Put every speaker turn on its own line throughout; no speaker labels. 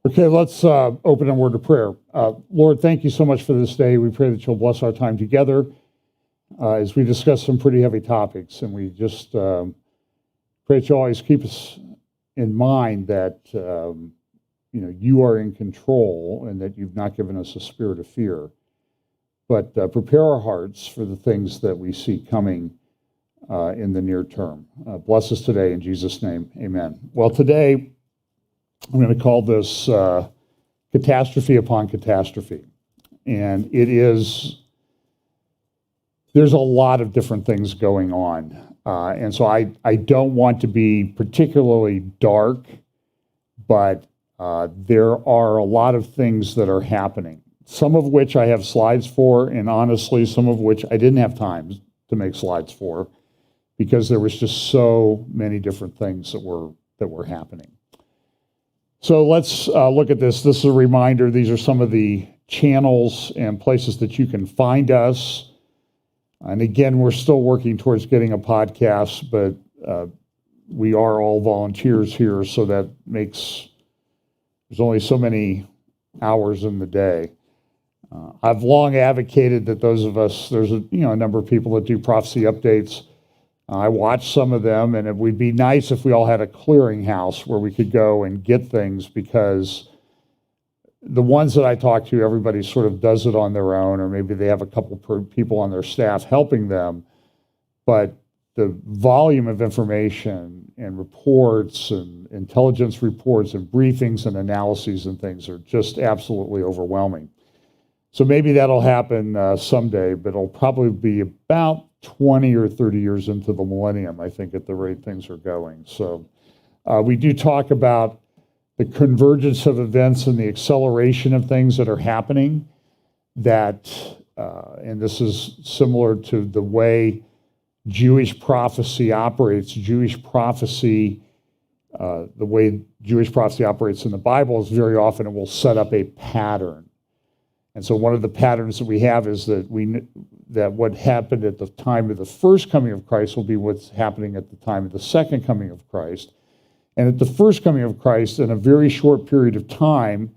Okay, let's open a word of prayer. Lord, thank you so much for this day. We pray that you'll bless our time together as we discuss some pretty heavy topics. And we just pray that you always keep us in mind that you are in control and that you've not given us a spirit of fear. But prepare our hearts for the things that we see coming in the near term. Bless us today in Jesus' name. Amen. Well, today I'm going to call this catastrophe upon catastrophe. And there's a lot of different things going on. And so I don't want to be particularly dark, but there are a lot of things that are happening, some of which I have slides for, and honestly, some of which I didn't have time to make slides for because there was just so many different things that were happening. So let's look at this. This is a reminder. These are some of the channels and places that you can find us. And again, we're still working towards getting a podcast, but we are all volunteers here, so that makes, there's only so many hours in the day. I've long advocated that those of us, there's a number of people that do prophecy updates. I watch some of them, and it would be nice if we all had a clearinghouse where we could go and get things, because the ones that I talk to, everybody sort of does it on their own, or maybe they have a couple people on their staff helping them. But the volume of information and reports and intelligence reports and briefings and analyses and things are just absolutely overwhelming. So maybe that'll happen someday, but it'll probably be about 20 or 30 years into the millennium, I think, at the rate things are going. So we do talk about the convergence of events and the acceleration of things that are happening, that, and this is similar to the way Jewish prophecy operates. Jewish prophecy, the way Jewish prophecy operates in the Bible is very often it will set up a pattern. And so one of the patterns that we have is that that what happened at the time of the first coming of Christ will be what's happening at the time of the second coming of Christ. And at the first coming of Christ, in a very short period of time,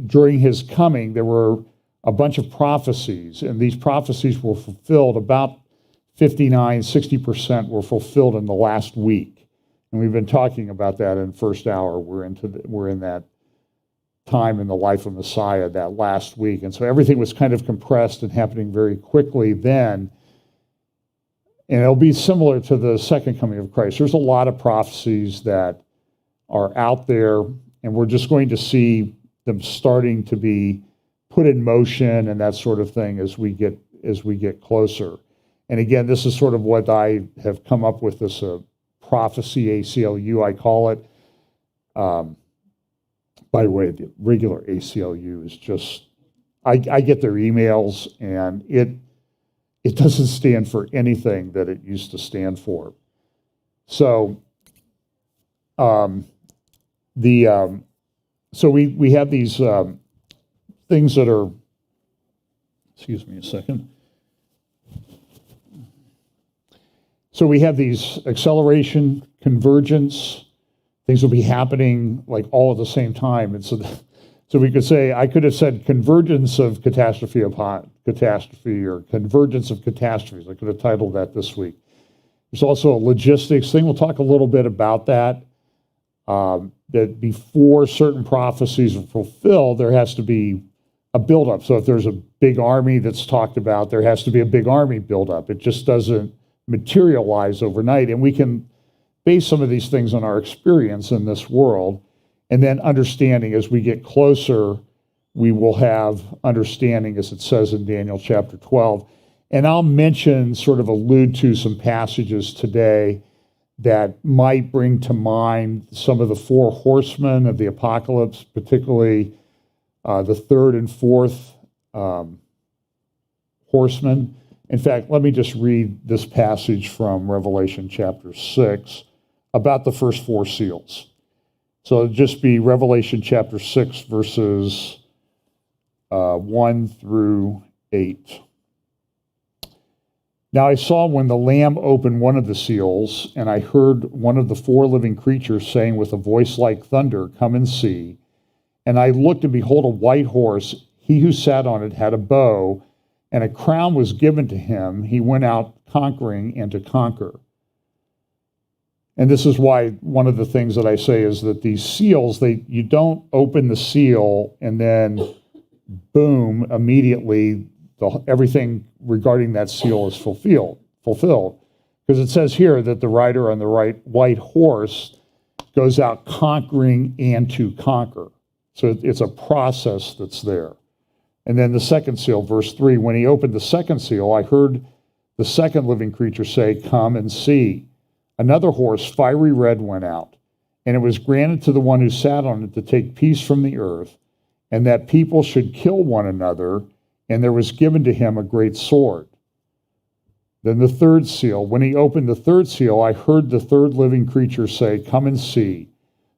during his coming, there were a bunch of prophecies, and these prophecies were fulfilled. About 60% were fulfilled in the last week. And we've been talking about that in first hour. We're in that time in the life of Messiah, that last week. And so everything was kind of compressed and happening very quickly then. And it'll be similar to the second coming of Christ. There's a lot of prophecies that are out there, and we're just going to see them starting to be put in motion and that sort of thing as we get closer. And again, this is sort of what I have come up with, this prophecy ACLU, I call it. By the way, the regular ACLU is just, I get their emails, and it doesn't stand for anything that it used to stand for. So we have these things that are, excuse me a second. So we have these acceleration, convergence. Things will be happening like all at the same time. And so we could say, I could have said convergence of catastrophe upon catastrophe, or convergence of catastrophes. I could have titled that this week. There's also a logistics thing. We'll talk a little bit about that. That before certain prophecies are fulfilled, there has to be a buildup. So if there's a big army that's talked about, there has to be a big army buildup. It just doesn't materialize overnight. And we can base some of these things on our experience in this world, and then understanding as we get closer, we will have understanding, as it says in Daniel chapter 12. And I'll allude to some passages today that might bring to mind some of the four horsemen of the apocalypse, particularly the third and fourth horsemen. In fact, let me just read this passage from Revelation chapter 6 about the first four seals. So it'll just be Revelation chapter 6, verses 1 through 8. Now I saw when the Lamb opened one of the seals, and I heard one of the four living creatures saying with a voice like thunder, "Come and see." And I looked, and behold, a white horse. He who sat on it had a bow, and a crown was given to him. He went out conquering and to conquer. And this is why one of the things that I say is that these seals, you don't open the seal and then boom, immediately everything regarding that seal is fulfilled. Because it says here that the rider on the white horse goes out conquering and to conquer. So it's a process that's there. And then the second seal, verse 3, when he opened the second seal, I heard the second living creature say, "Come and see." Another horse, fiery red, went out, and it was granted to the one who sat on it to take peace from the earth, and that people should kill one another, and there was given to him a great sword. Then the third seal, when he opened the third seal, I heard the third living creature say, "Come and see."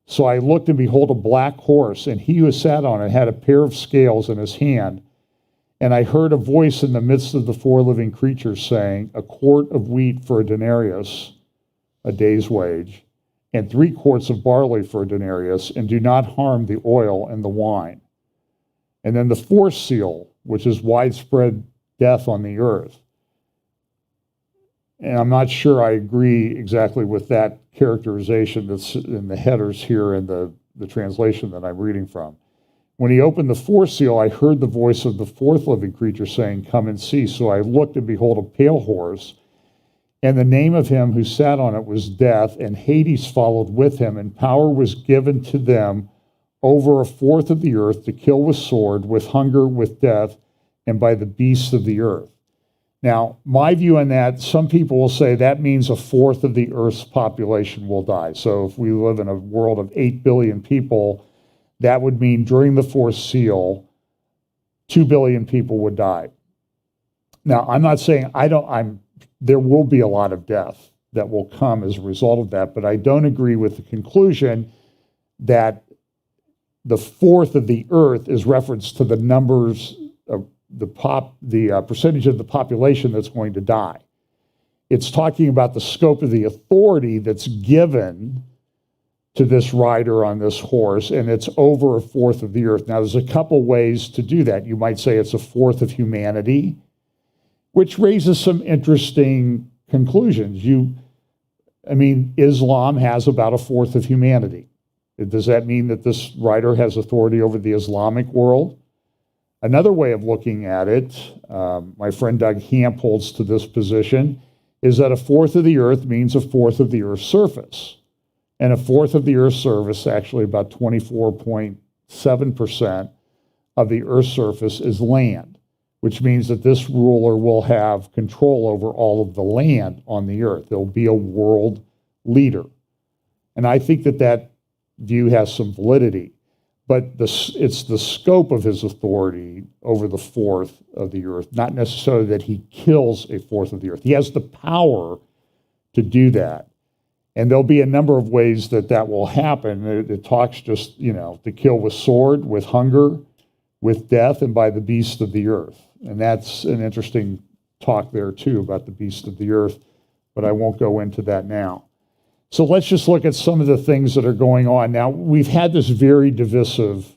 So I looked, and behold, a black horse, and he who sat on it had a pair of scales in his hand. And I heard a voice in the midst of the four living creatures saying, "A quart of wheat for a denarius, a day's wage, and 3 quarts of barley for a denarius, and do not harm the oil and the wine." And then the fourth seal, which is widespread death on the earth. And I'm not sure I agree exactly with that characterization that's in the headers here in the translation that I'm reading from. When he opened the fourth seal, I heard the voice of the fourth living creature saying, "Come and see." So I looked, and behold, a pale horse, and the name of him who sat on it was Death, and Hades followed with him, and power was given to them over a fourth of the earth to kill with sword, with hunger, with death, and by the beasts of the earth. Now, my view on that, some people will say that means a fourth of the earth's population will die. So if we live in a world of 8 billion people, that would mean during the fourth seal, 2 billion people would die. Now, I'm not saying there will be a lot of death that will come as a result of that, but I don't agree with the conclusion that the fourth of the earth is reference to the numbers of the percentage of the population that's going to die. It's talking about the scope of the authority that's given to this rider on this horse, and it's over a fourth of the earth. Now, there's a couple ways to do that. You might say it's a fourth of humanity, which raises some interesting conclusions. Islam has about a fourth of humanity. Does that mean that this rider has authority over the Islamic world? Another way of looking at it, my friend Doug Hamp holds to this position, is that a fourth of the earth means a fourth of the earth's surface. And a fourth of the earth's surface, actually about 24.7% of the earth's surface, is land, which means that this ruler will have control over all of the land on the earth. There'll be a world leader. And I think that view has some validity. But it's the scope of his authority over the fourth of the earth, not necessarily that he kills a fourth of the earth. He has the power to do that. And there'll be a number of ways that will happen. It talks just, to kill with sword, with hunger, with death, and by the beasts of the earth. And that's an interesting talk there, too, about the beasts of the earth, but I won't go into that now. So let's just look at some of the things that are going on. Now, we've had this very divisive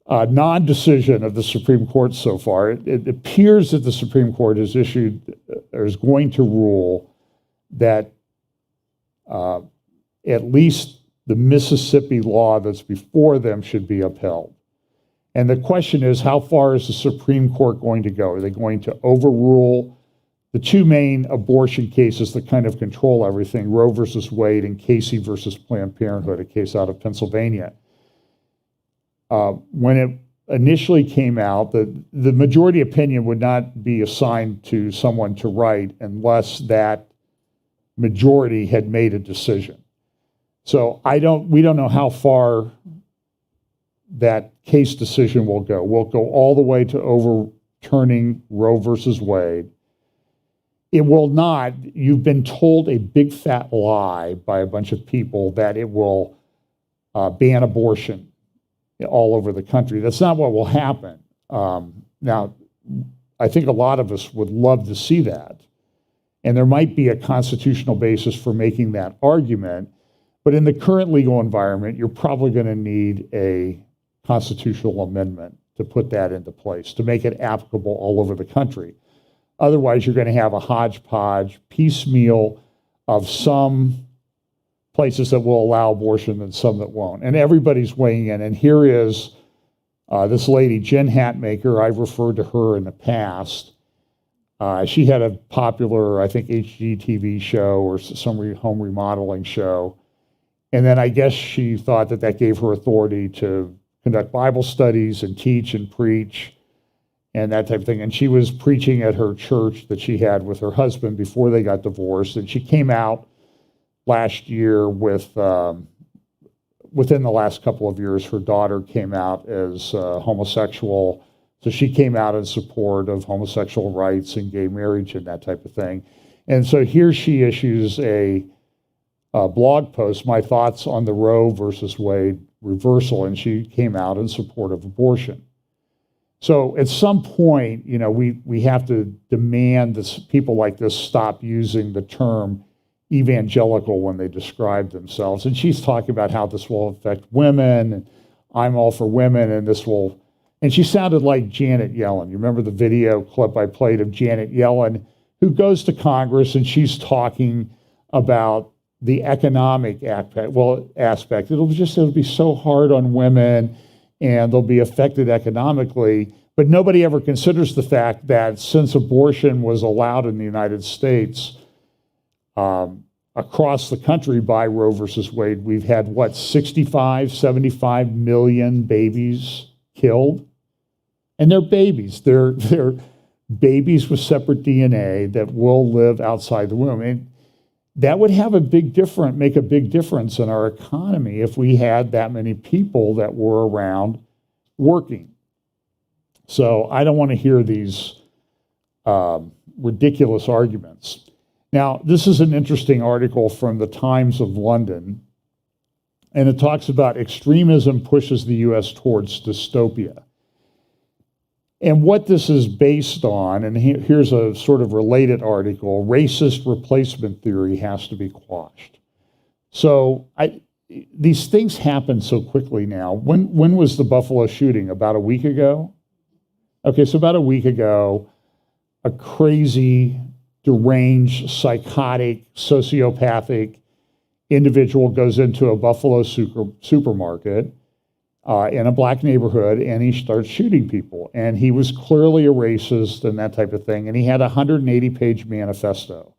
non-decision of the Supreme Court so far. It appears that the Supreme Court has issued, or is going to rule that at least the Mississippi law that's before them should be upheld. And the question is, how far is the Supreme Court going to go? Are they going to overrule the two main abortion cases that kind of control everything, Roe versus Wade and Casey versus Planned Parenthood, a case out of Pennsylvania? When it initially came out, the majority opinion would not be assigned to someone to write unless that majority had made a decision. So we don't know how far that case decision will go. Will it go all the way to overturning Roe versus Wade? It will not. You've been told a big fat lie by a bunch of people that it will ban abortion all over the country. That's not what will happen. Now, I think a lot of us would love to see that. And there might be a constitutional basis for making that argument. But in the current legal environment, you're probably going to need a constitutional amendment to put that into place, to make it applicable all over the country. Otherwise, you're going to have a hodgepodge, piecemeal of some places that will allow abortion and some that won't. And everybody's weighing in. And here is this lady, Jen Hatmaker. I've referred to her in the past. She had a popular, I think, HGTV show or some home remodeling show. And then I guess she thought that that gave her authority to conduct Bible studies and teach and preach and that type of thing. And she was preaching at her church that she had with her husband before they got divorced. And she came out last year with, within the last couple of years, her daughter came out as homosexual. So she came out in support of homosexual rights and gay marriage and that type of thing. And so here she issues a blog post, my thoughts on the Roe versus Wade reversal, and she came out in support of abortion. So at some point, you know, we have to demand that people like this stop using the term evangelical when they describe themselves. And she's talking about how this will affect women, and I'm all for women, and this will, and she sounded like Janet Yellen. You remember the video clip I played of Janet Yellen, who goes to Congress and she's talking about the economic aspect. It'll be so hard on women and they'll be affected economically. But nobody ever considers the fact that since abortion was allowed in the United States, across the country by Roe versus Wade, we've had 75 million babies killed. And they're babies. They're babies with separate DNA that will live outside the womb. And that would have make a big difference in our economy if we had that many people that were around working. So I don't want to hear these ridiculous arguments. Now, this is an interesting article from the Times of London, and it talks about extremism pushes the U.S. towards dystopia. And what this is based on, and here's a sort of related article, racist replacement theory has to be quashed. So these things happen so quickly now. When was the Buffalo shooting? About a week ago? Okay, so about a week ago, a crazy, deranged, psychotic, sociopathic individual goes into a Buffalo supermarket in a black neighborhood, and he starts shooting people. And he was clearly a racist and that type of thing. And he had a 180-page manifesto.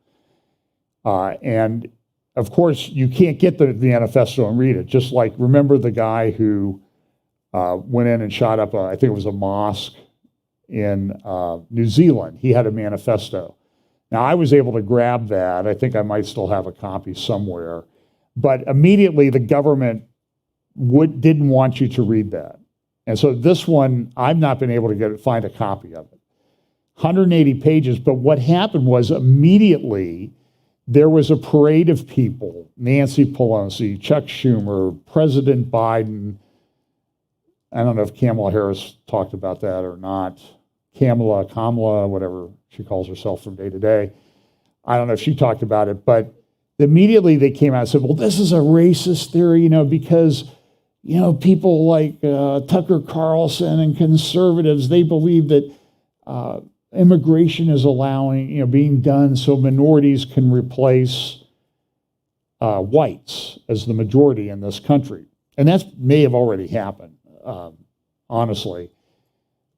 And of course, you can't get the manifesto and read it. Just like, remember the guy who went in and shot up, I think it was a mosque in New Zealand. He had a manifesto. Now, I was able to grab that. I think I might still have a copy somewhere. But immediately, the government didn't want you to read that. And so this one, I've not been able to find a copy of it. 180 pages, but what happened was immediately there was a parade of people, Nancy Pelosi, Chuck Schumer, President Biden. I don't know if Kamala Harris talked about that or not. Kamala, whatever she calls herself from day to day. I don't know if she talked about it, but immediately they came out and said, well, this is a racist theory, because people like Tucker Carlson and conservatives, they believe that immigration is being done so minorities can replace whites as the majority in this country. And that may have already happened, honestly.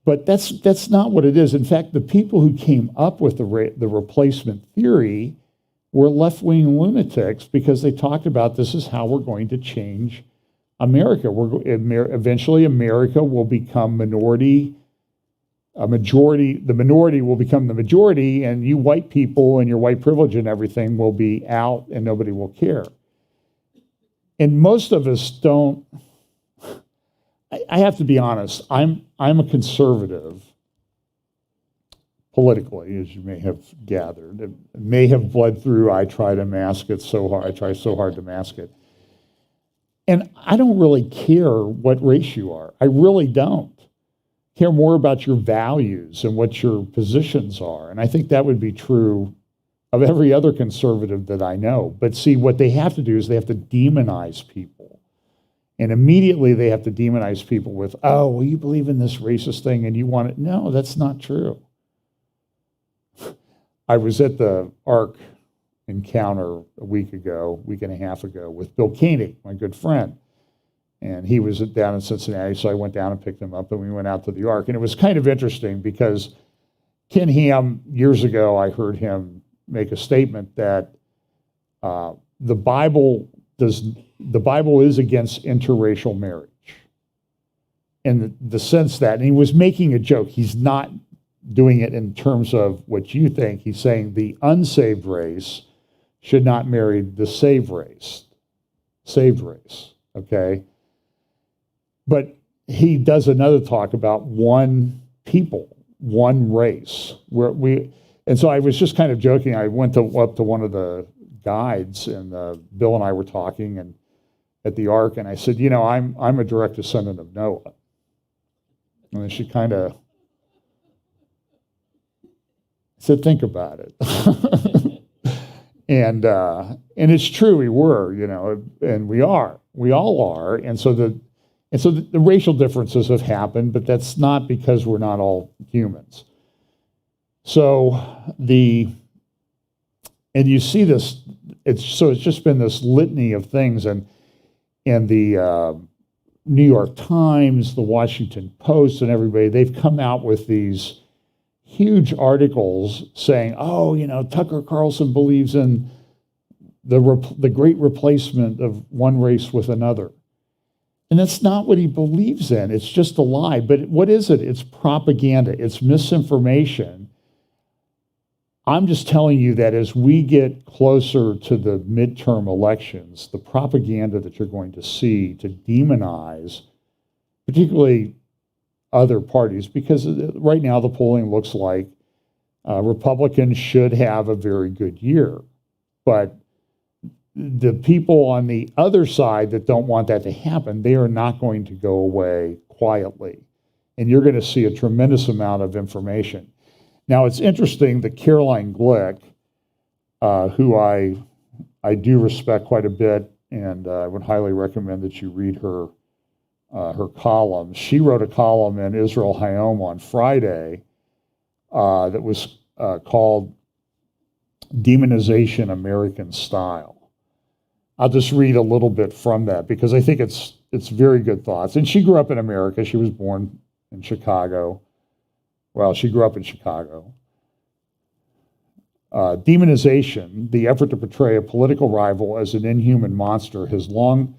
But that's not what it is. In fact, the people who came up with the replacement theory were left-wing lunatics because they talked about this is how we're going to change America. Eventually, America will become the minority will become the majority, and you white people and your white privilege and everything will be out and nobody will care. And most of us don't. I have to be honest, I'm a conservative politically, as you may have gathered. It may have bled through. I try to mask it so hard. I try so hard to mask it. And I don't really care what race you are. I really don't. care more about your values and what your positions are. And I think that would be true of every other conservative that I know. But see, what they have to do is they have to demonize people. And immediately they have to demonize people with, oh, well, you believe in this racist thing and you want it. No, that's not true. I was at the ARC encounter a week and a half ago, with Bill Koenig, my good friend. And he was down in Cincinnati, so I went down and picked him up, and we went out to the ARC. And it was kind of interesting because Ken Ham, years ago, I heard him make a statement that the Bible is against interracial marriage. In the sense that, and he was making a joke, he's not doing it in terms of what you think. He's saying the unsaved race should not marry the saved race, okay? But he does another talk about one people, one race. And so I was just kind of joking. I went up to one of the guides, and Bill and I were talking and at the ARC, and I said, you know, I'm a direct descendant of Noah. And then she kind of said, think about it. And it's true, we were, you know, and we all are. And so the racial differences have happened, but that's not because we're not all humans. So and you see this, it's just been this litany of things, and the New York Times, the Washington Post, and everybody, they've come out with these huge articles saying, oh, you know, Tucker Carlson believes in the great replacement of one race with another. And that's not what he believes in. It's just a lie. But what is it? It's propaganda. It's misinformation. I'm just telling you that as we get closer to the midterm elections, the propaganda that you're going to see to demonize, particularly other parties, because right now the polling looks like Republicans should have a very good year. But the people on the other side that don't want that to happen, they are not going to go away quietly. And you're going to see a tremendous amount of information. Now, it's interesting that Caroline Glick, who I do respect quite a bit, and I would highly recommend that you read her column. She wrote a column in Israel Hayom on Friday that was called Demonization American Style. I'll just read a little bit from that because I think it's very good thoughts. And she grew up in America. She was born in Chicago. Well, she grew up in Chicago. Demonization, the effort to portray a political rival as an inhuman monster, has long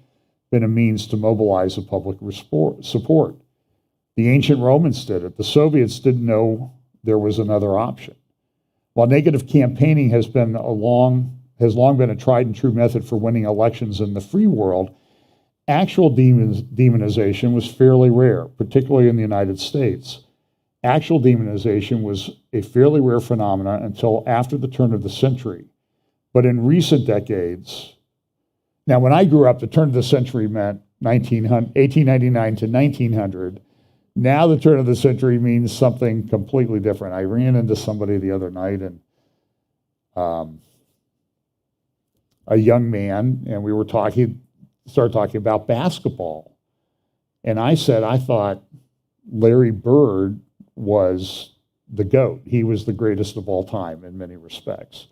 been a means to mobilize a public support. The ancient Romans did it. The Soviets didn't know there was another option. While negative campaigning has long been a tried and true method for winning elections in the free world, actual demonization was fairly rare, particularly in the United States. Actual demonization was a fairly rare phenomenon until after the turn of the century. But in recent decades, now when I grew up, the turn of the century meant 1899 to 1900. Now the turn of the century means something completely different. I ran into somebody the other night, and a young man, and we were started talking about basketball. And I said, I thought Larry Bird was the GOAT. He was the greatest of all time in many respects.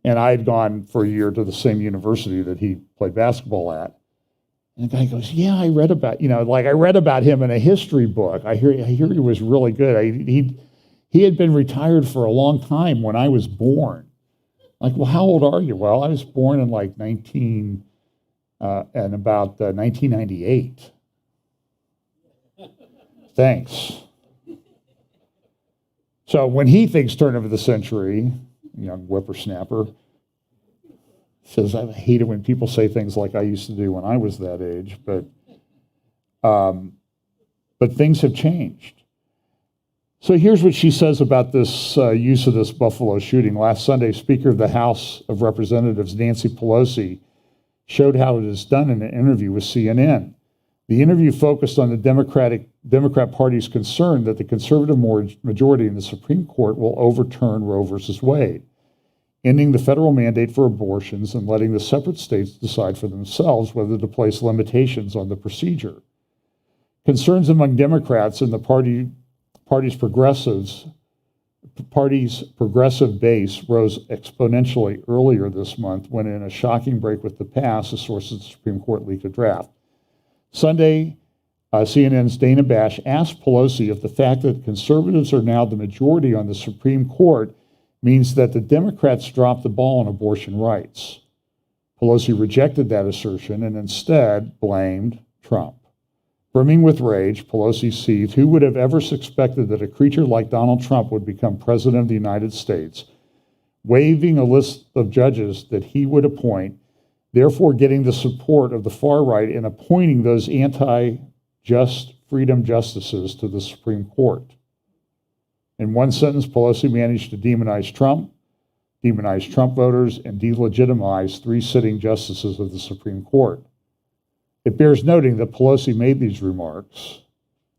And I had gone for a year to the same university that he played basketball at. And the guy goes, yeah, I read about him in a history book. I hear he was really good. He had been retired for a long time when I was born. Like, well, how old are you? Well, I was born in like 1998. Thanks. So when he thinks turn of the century, young whippersnapper, says, I hate it when people say things like I used to do when I was that age, but things have changed. So here's what she says about this use of this Buffalo shooting. Last Sunday, Speaker of the House of Representatives Nancy Pelosi showed how it is done in an interview with CNN. The interview focused on the Democrat Party's concern that the conservative majority in the Supreme Court will overturn Roe versus Wade, ending the federal mandate for abortions and letting the separate states decide for themselves whether to place limitations on the procedure. Concerns among Democrats and the party's progressive base rose exponentially earlier this month when, in a shocking break with the past, a source of the Supreme Court leaked a draft. Sunday, CNN's Dana Bash asked Pelosi if the fact that conservatives are now the majority on the Supreme Court means that the Democrats dropped the ball on abortion rights. Pelosi rejected that assertion and instead blamed Trump. Brimming with rage, Pelosi seethed, "Who would have ever suspected that a creature like Donald Trump would become president of the United States, waiving a list of judges that he would appoint, therefore getting the support of the far right and appointing those anti-just freedom justices to the Supreme Court." In one sentence, Pelosi managed to demonize Trump voters, and delegitimize 3 sitting justices of the Supreme Court. It bears noting that Pelosi made these remarks.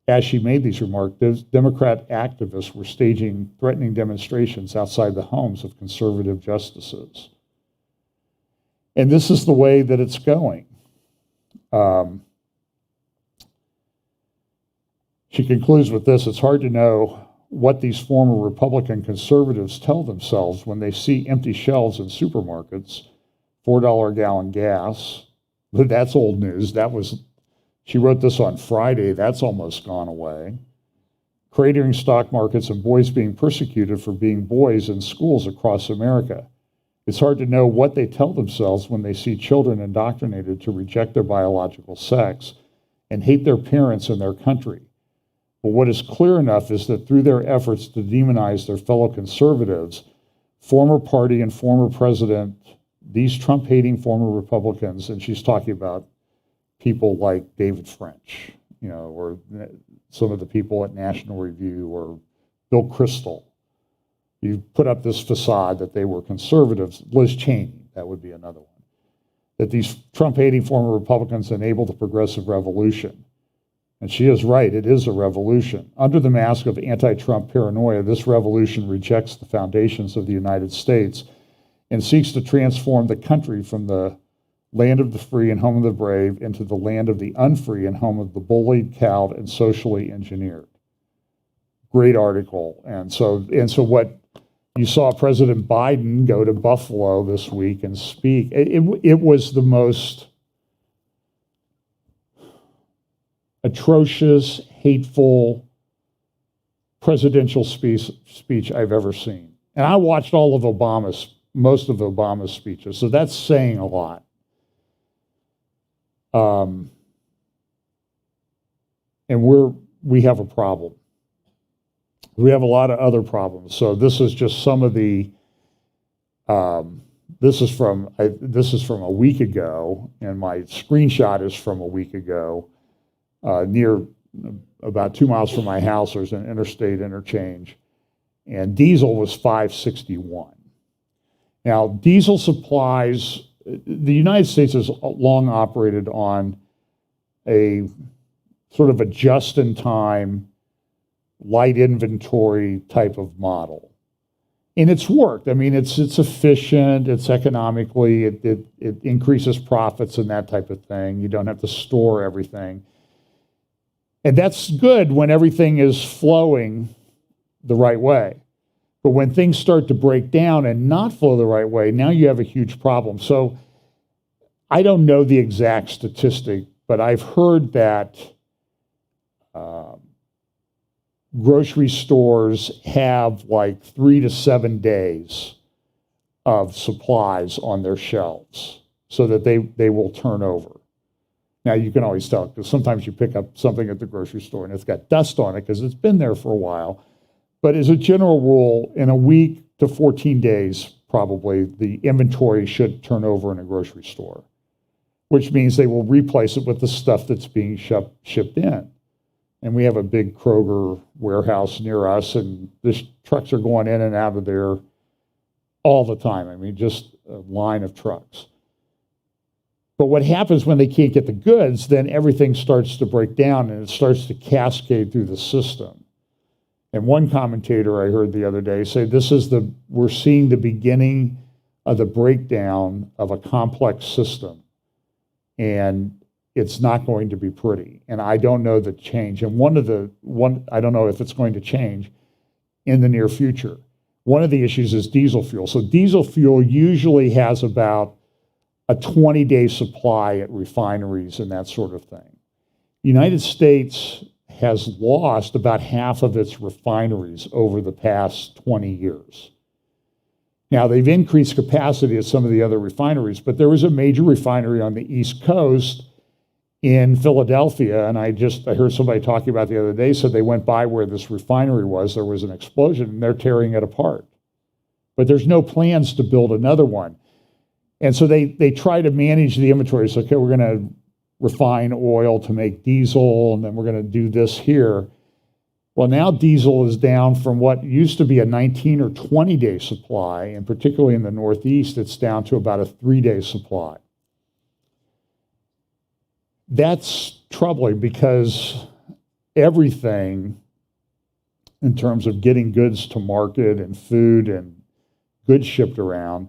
As she made these remarks, Democrat activists were staging threatening demonstrations outside the homes of conservative justices. And this is the way that it's going. She concludes with this: "It's hard to know what these former Republican conservatives tell themselves when they see empty shelves in supermarkets, $4 a gallon gas." But that's old news. She wrote this on Friday. That's almost gone away. Cratering stock markets and boys being persecuted for being boys in schools across America. It's hard to know what they tell themselves when they see children indoctrinated to reject their biological sex and hate their parents and their country. But what is clear enough is that through their efforts to demonize their fellow conservatives, former party and former president, these Trump-hating former Republicans, and she's talking about people like David French, or some of the people at National Review, or Bill Kristol. You put up this facade that they were conservatives. Liz Cheney, that would be another one. That these Trump-hating former Republicans enabled the progressive revolution. And she is right, it is a revolution. Under the mask of anti-Trump paranoia, this revolution rejects the foundations of the United States and seeks to transform the country from the land of the free and home of the brave into the land of the unfree and home of the bullied, cowed, and socially engineered. Great article. And so what you saw President Biden go to Buffalo this week and speak, it was the most atrocious, hateful presidential speech I've ever seen. And I watched most of Obama's speeches, so that's saying a lot. And we have a problem. We have a lot of other problems. So this is just some of the. This is from a week ago, and my screenshot is from a week ago. Near about 2 miles from my house, there's an interstate interchange, and diesel was $5.61. Now, diesel supplies. The United States has long operated on a sort of a just-in-time, light inventory type of model. And it's worked. I mean, it's efficient, it's economically, it increases profits and that type of thing. You don't have to store everything. And that's good when everything is flowing the right way. But when things start to break down and not flow the right way, now you have a huge problem. So I don't know the exact statistic, but I've heard that grocery stores have like 3 to 7 days of supplies on their shelves so that they will turn over. Now, you can always tell, because sometimes you pick up something at the grocery store and it's got dust on it because it's been there for a while. But as a general rule, in a week to 14 days, probably, the inventory should turn over in a grocery store, which means they will replace it with the stuff that's being shipped in. And we have a big Kroger warehouse near us, and the trucks are going in and out of there all the time. I mean, just a line of trucks. But what happens when they can't get the goods, then everything starts to break down and it starts to cascade through the system. And one commentator I heard the other day say, we're seeing the beginning of the breakdown of a complex system. And it's not going to be pretty. And I don't know the change. And I don't know if it's going to change in the near future. One of the issues is diesel fuel. So diesel fuel usually has about a 20-day supply at refineries and that sort of thing. The United States has lost about half of its refineries over the past 20 years. Now, they've increased capacity at some of the other refineries, but there was a major refinery on the East Coast in Philadelphia, and I heard somebody talking about the other day, said they went by where this refinery was, there was an explosion, and they're tearing it apart. But there's no plans to build another one. And so they try to manage the inventory. So, okay, we're going to refine oil to make diesel, and then we're going to do this here. Well, now diesel is down from what used to be a 19 or 20-day supply, and particularly in the Northeast, it's down to about a 3-day supply. That's troubling because everything in terms of getting goods to market and food and goods shipped around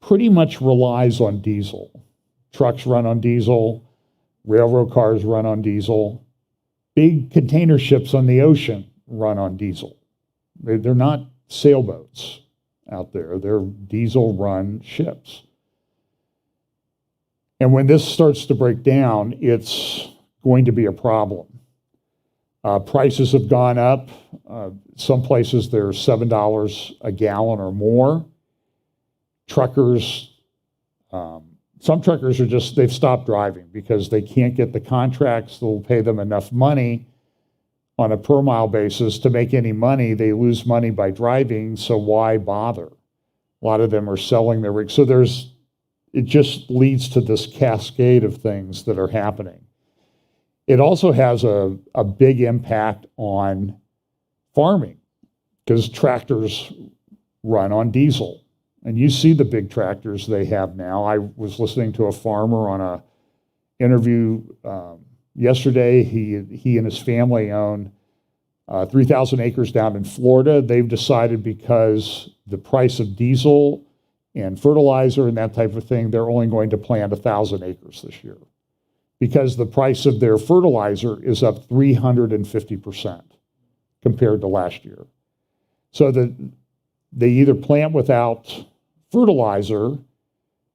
pretty much relies on diesel. Trucks run on diesel, railroad cars run on diesel, big container ships on the ocean run on diesel. They're not sailboats out there, they're diesel-run ships. And when this starts to break down, it's going to be a problem. Prices have gone up. Some places they're $7 a gallon or more. Truckers, some truckers they've stopped driving because they can't get the contracts that will pay them enough money on a per mile basis to make any money. They lose money by driving, so why bother? A lot of them are selling their rigs. So it just leads to this cascade of things that are happening. It also has a big impact on farming because tractors run on diesel. And you see the big tractors they have now. I was listening to a farmer on an interview yesterday. He and his family own 3,000 acres down in Florida. They've decided because the price of diesel and fertilizer and that type of thing, they're only going to plant 1,000 acres this year because the price of their fertilizer is up 350% compared to last year. So they either plant without fertilizer,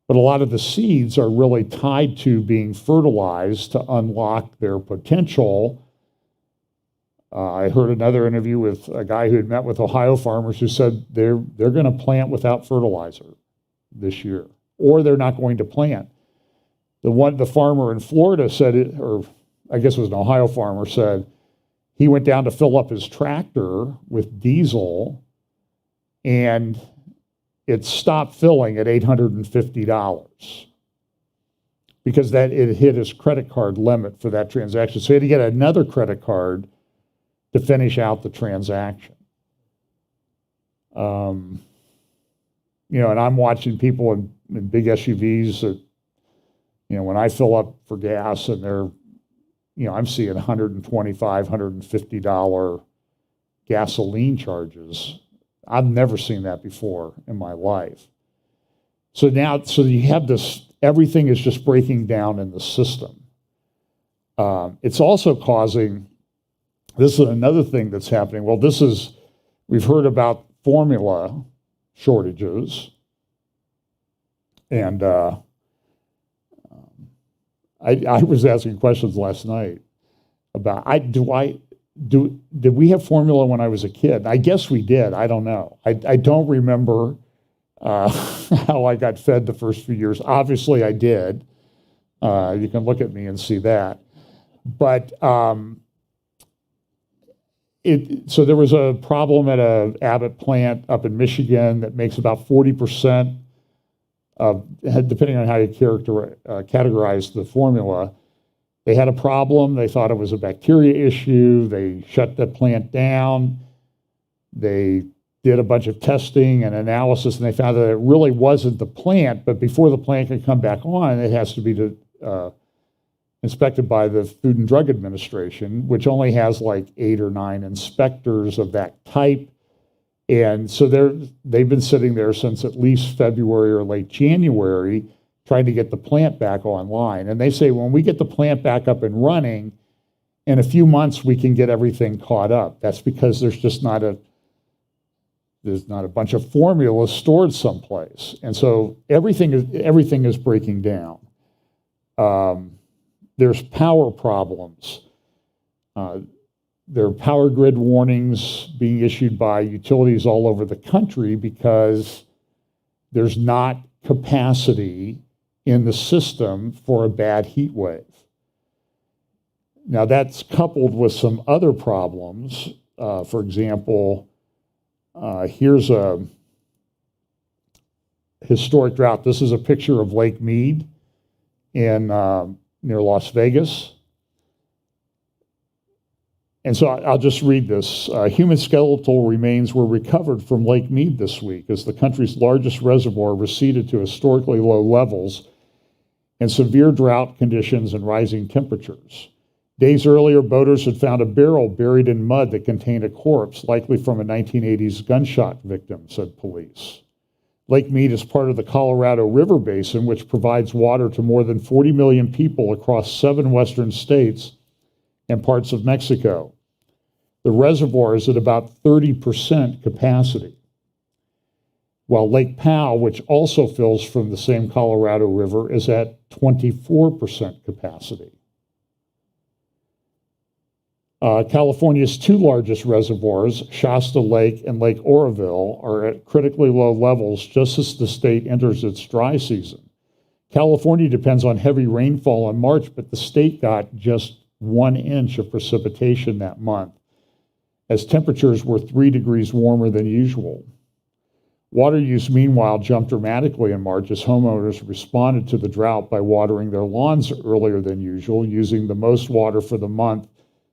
but a lot of the seeds are really tied to being fertilized to unlock their potential. I heard another interview with a guy who had met with Ohio farmers who said they're going to plant without fertilizer this year, or they're not going to plant. The farmer in Florida said, or I guess it was an Ohio farmer, said he went down to fill up his tractor with diesel and it stopped filling at $850 because it hit his credit card limit for that transaction. So he had to get another credit card to finish out the transaction. And I'm watching people in big SUVs that, when I fill up for gas and they're, I'm seeing $125, $150 gasoline charges. I've never seen that before in my life. So you have this, everything is just breaking down in the system. It's also causing, this is another thing that's happening. Well, we've heard about formula shortages. And I was asking questions last night about, did we have formula when I was a kid? I guess we did. I don't know. I don't remember how I got fed the first few years. Obviously, I did. You can look at me and see that. But so there was a problem at a Abbott plant up in Michigan that makes about 40% of, depending on how you categorize the formula. They had a problem. They thought it was a bacteria issue. They shut the plant down. They did a bunch of testing and analysis, and they found that it really wasn't the plant, but before the plant can come back on, it has to be inspected by the Food and Drug Administration, which only has like 8 or 9 inspectors of that type. And so they've been sitting there since at least February or late January trying to get the plant back online. And they say when we get the plant back up and running, in a few months we can get everything caught up. That's because there's just not a bunch of formulas stored someplace. And so everything is breaking down. There's power problems. There are power grid warnings being issued by utilities all over the country because there's not capacity in the system for a bad heat wave. Now that's coupled with some other problems. For example, here's a historic drought. This is a picture of Lake Mead in near Las Vegas. And so I'll just read this. Human skeletal remains were recovered from Lake Mead this week as the country's largest reservoir receded to historically low levels and severe drought conditions and rising temperatures. Days earlier, boaters had found a barrel buried in mud that contained a corpse, likely from a 1980s gunshot victim, said police. Lake Mead is part of the Colorado River Basin, which provides water to more than 40 million people across 7 western states and parts of Mexico. The reservoir is at about 30% capacity, while Lake Powell, which also fills from the same Colorado River, is at 24% capacity. California's 2 largest reservoirs, Shasta Lake and Lake Oroville, are at critically low levels just as the state enters its dry season. California depends on heavy rainfall in March, but the state got just 1 inch of precipitation that month, as temperatures were 3 degrees warmer than usual. Water use, meanwhile, jumped dramatically in March as homeowners responded to the drought by watering their lawns earlier than usual, using the most water for the month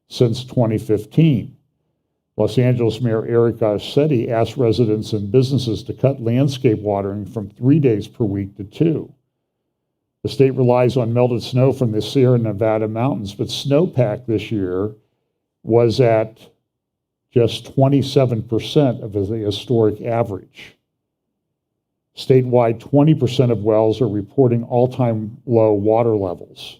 since 2015. Los Angeles Mayor Eric Garcetti asked residents and businesses to cut landscape watering from 3 days per week to 2. The state relies on melted snow from the Sierra Nevada mountains, but snowpack this year was at just 27% of the historic average. Statewide, 20% of wells are reporting all-time low water levels.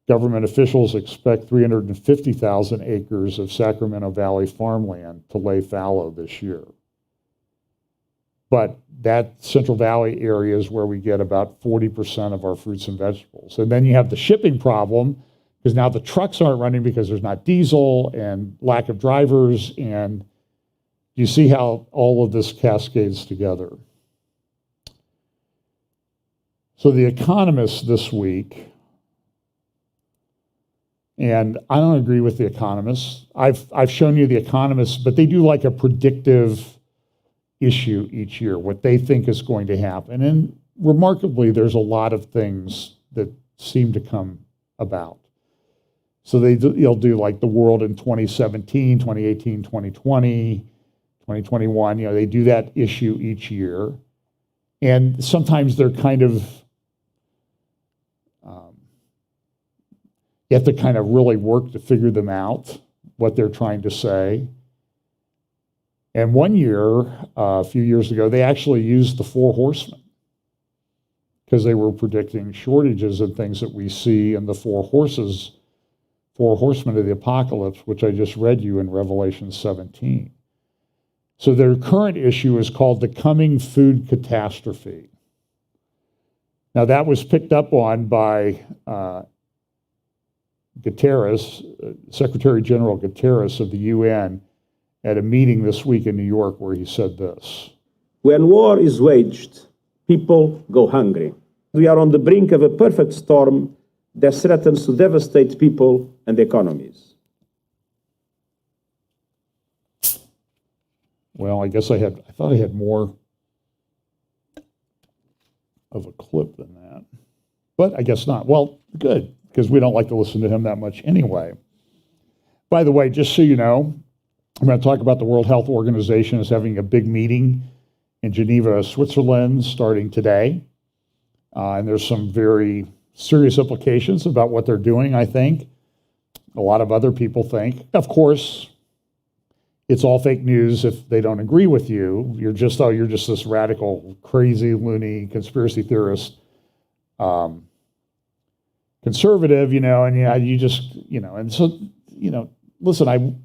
Government officials expect 350,000 acres of Sacramento Valley farmland to lay fallow this year. But that Central Valley area is where we get about 40% of our fruits and vegetables. And then you have the shipping problem, because now the trucks aren't running because there's not diesel and lack of drivers. And you see how all of this cascades together. So The Economist this week, and I don't agree with The Economist. I've shown you The Economist, but they do like a predictive issue each year, what they think is going to happen. And remarkably, there's a lot of things that seem to come about. So they'll do like the world in 2017, 2018, 2020, 2021. They do that issue each year. And sometimes they're kind of, you have to kind of really work to figure them out, what they're trying to say. And one year, a few years ago, they actually used the 4 horsemen because they were predicting shortages and things that we see in the 4 horsemen of the apocalypse, which I just read you in Revelation 17. So their current issue is called the coming food catastrophe. Now that was picked up on by Guterres, Secretary General Guterres of the UN, at a meeting this week in New York where he said this.
When war is waged, people go hungry. We are on the brink of a perfect storm that threatens to devastate people and economies.
Well, I guess I thought I had more of a clip than that, but I guess not. Well, good, because we don't like to listen to him that much anyway. By the way, just so you know, I'm going to talk about the World Health Organization is having a big meeting in Geneva, Switzerland, starting today. And there's some very serious implications about what they're doing, I think. A lot of other people think. Of course, it's all fake news if they don't agree with you. You're just this radical, crazy, loony conspiracy theorist, conservative, and you just, and so, listen,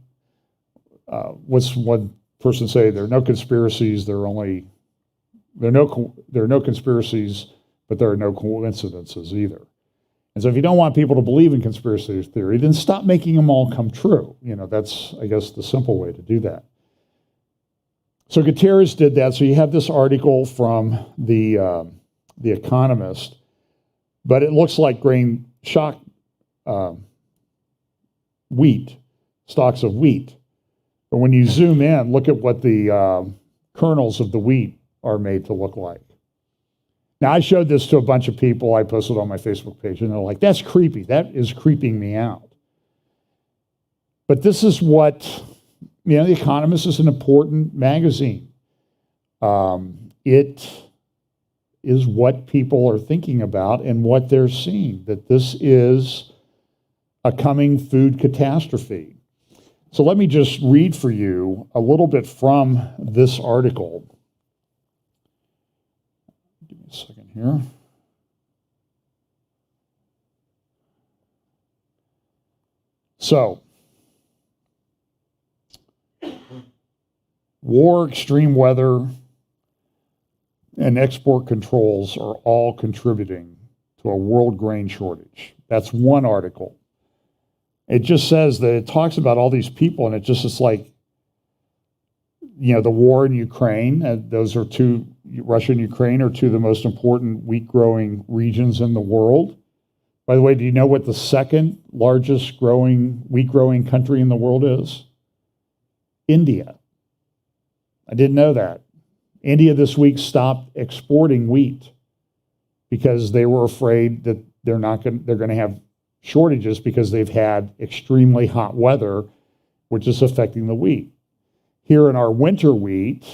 what's one person say? There are no conspiracies. There are no conspiracies, but there are no coincidences either. And so if you don't want people to believe in conspiracy theory, then stop making them all come true. That's, I guess, the simple way to do that. So Gutierrez did that. So you have this article from the Economist, but it looks like grain shock wheat, stalks of wheat. But when you zoom in, look at what the kernels of the wheat are made to look like. Now, I showed this to a bunch of people. I posted on my Facebook page, and they're like, that's creepy. That is creeping me out. But this is what, The Economist is an important magazine. It is what people are thinking about and what they're seeing, that this is a coming food catastrophe. So let me just read for you a little bit from this article. Give me a second here. So, war, extreme weather, and export controls are all contributing to a world grain shortage. That's one article. It just says that it talks about all these people, and it's like, the war in Ukraine. Those are Russia and Ukraine are two of the most important wheat-growing regions in the world. By the way, do you know what the second largest wheat-growing country in the world is? India. I didn't know that. India this week stopped exporting wheat because they were afraid that they're going to have shortages because they've had extremely hot weather, which is affecting the wheat. Here in our winter wheat,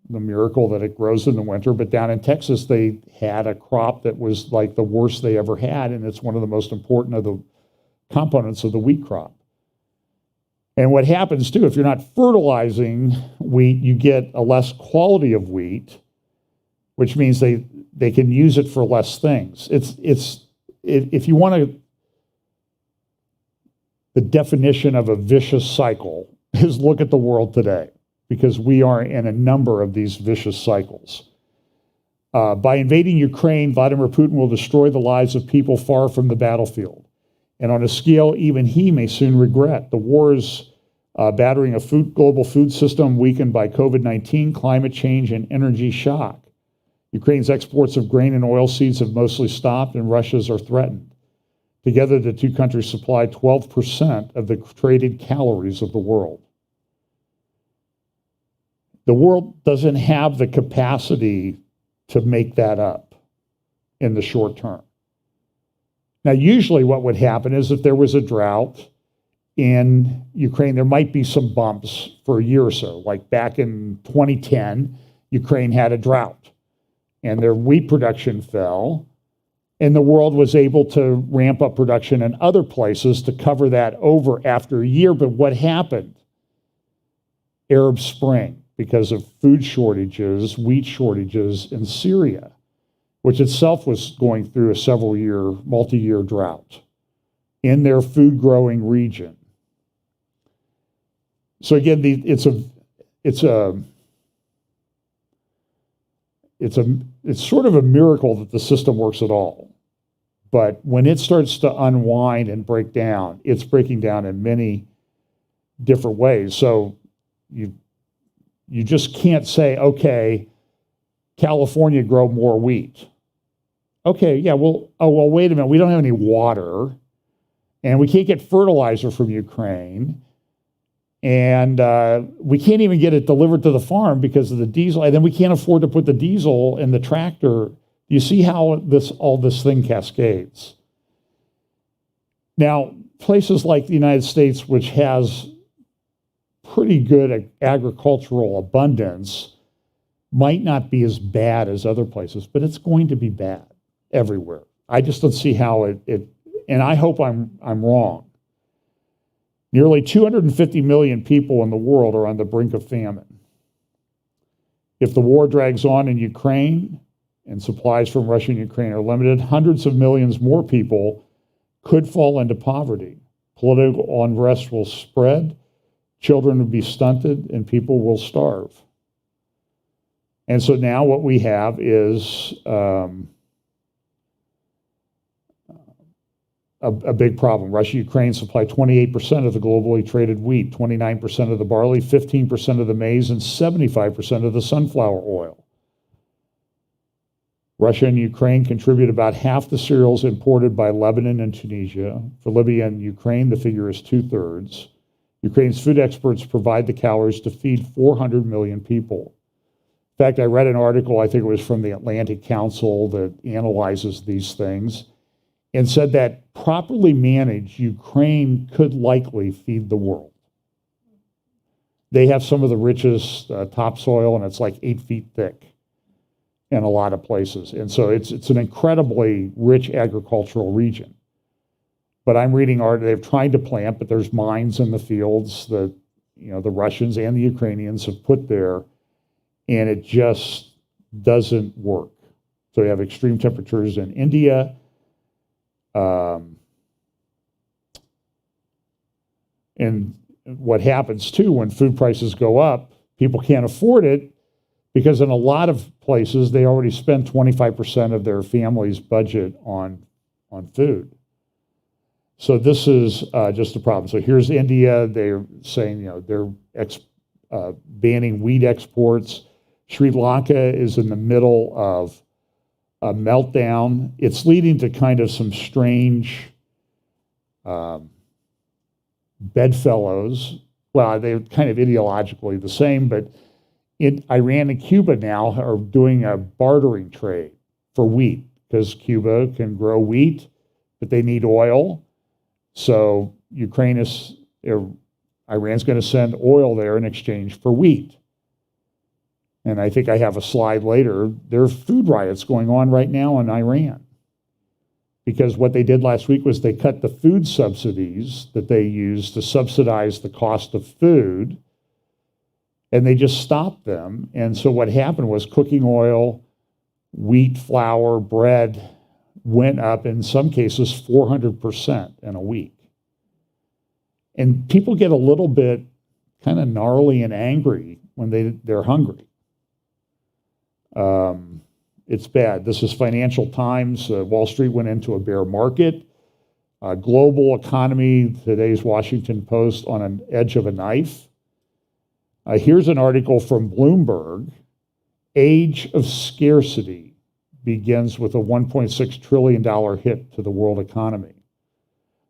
the miracle that it grows in the winter, but down in Texas, they had a crop that was like the worst they ever had, and it's one of the most important of the components of the wheat crop. And what happens too, if you're not fertilizing wheat, you get a less quality of wheat, which means they can use it for less things. If you want to, the definition of a vicious cycle is look at the world today, because we are in a number of these vicious cycles. By invading Ukraine, Vladimir Putin will destroy the lives of people far from the battlefield. And on a scale even he may soon regret. The war is battering a global food system weakened by COVID-19, climate change, and energy shock. Ukraine's exports of grain and oilseeds have mostly stopped, and Russia's are threatened. Together, the two countries supply 12% of the traded calories of the world. The world doesn't have the capacity to make that up in the short term. Now, usually what would happen is if there was a drought in Ukraine, there might be some bumps for a year or so. Like back in 2010, Ukraine had a drought and their wheat production fell, and the world was able to ramp up production in other places to cover that over after a year. But what happened? Arab Spring, because of food shortages, wheat shortages in Syria, which itself was going through a multi-year drought in their food-growing region. So again, it's sort of a miracle that the system works at all. But when it starts to unwind and break down, it's breaking down in many different ways. So you just can't say, okay, California grow more wheat. Okay, yeah, well, wait a minute, we don't have any water, and we can't get fertilizer from Ukraine, and we can't even get it delivered to the farm because of the diesel, and then we can't afford to put the diesel in the tractor. You see how all this thing cascades. Now, places like the United States, which has pretty good agricultural abundance might not be as bad as other places, but it's going to be bad everywhere. I just don't see how it and I hope I'm wrong. Nearly 250 million people in the world are on the brink of famine. If the war drags on in Ukraine and supplies from Russia and Ukraine are limited, hundreds of millions more people could fall into poverty. Political unrest will spread, children will be stunted, and people will starve. And so now what we have is a big problem. Russia and Ukraine supply 28% of the globally traded wheat, 29% of the barley, 15% of the maize, and 75% of the sunflower oil. Russia and Ukraine contribute about half the cereals imported by Lebanon and Tunisia. For Libya and Ukraine, the figure is 2/3. Ukraine's food experts provide the calories to feed 400 million people. In fact, I read an article, I think it was from the Atlantic Council, that analyzes these things, and said that properly managed, Ukraine could likely feed the world. They have some of the richest topsoil, and it's like 8 feet thick in a lot of places. And so it's an incredibly rich agricultural region. But I'm reading they've tried to plant, but there's mines in the fields that the Russians and the Ukrainians have put there, and it just doesn't work. So you have extreme temperatures in India. And what happens too when food prices go up, people can't afford it because in a lot of places they already spend 25% of their family's budget on food. So this is just a problem. So here's India. They're saying they're banning wheat exports. Sri Lanka is in the middle of a meltdown. It's leading to kind of some strange bedfellows. Well, they're kind of ideologically the same, but in Iran and Cuba now are doing a bartering trade for wheat because Cuba can grow wheat, but they need oil. So Iran's going to send oil there in exchange for wheat. And I think I have a slide later. There are food riots going on right now in Iran because what they did last week was they cut the food subsidies that they used to subsidize the cost of food, and they just stopped them. And so what happened was cooking oil, wheat, flour, bread went up, in some cases, 400% in a week. And people get a little bit kind of gnarly and angry when they're hungry. It's bad. This is Financial Times. Wall Street went into a bear market. Global economy, today's Washington Post, on an edge of a knife. Here's an article from Bloomberg. Age of scarcity begins with a $1.6 trillion hit to the world economy.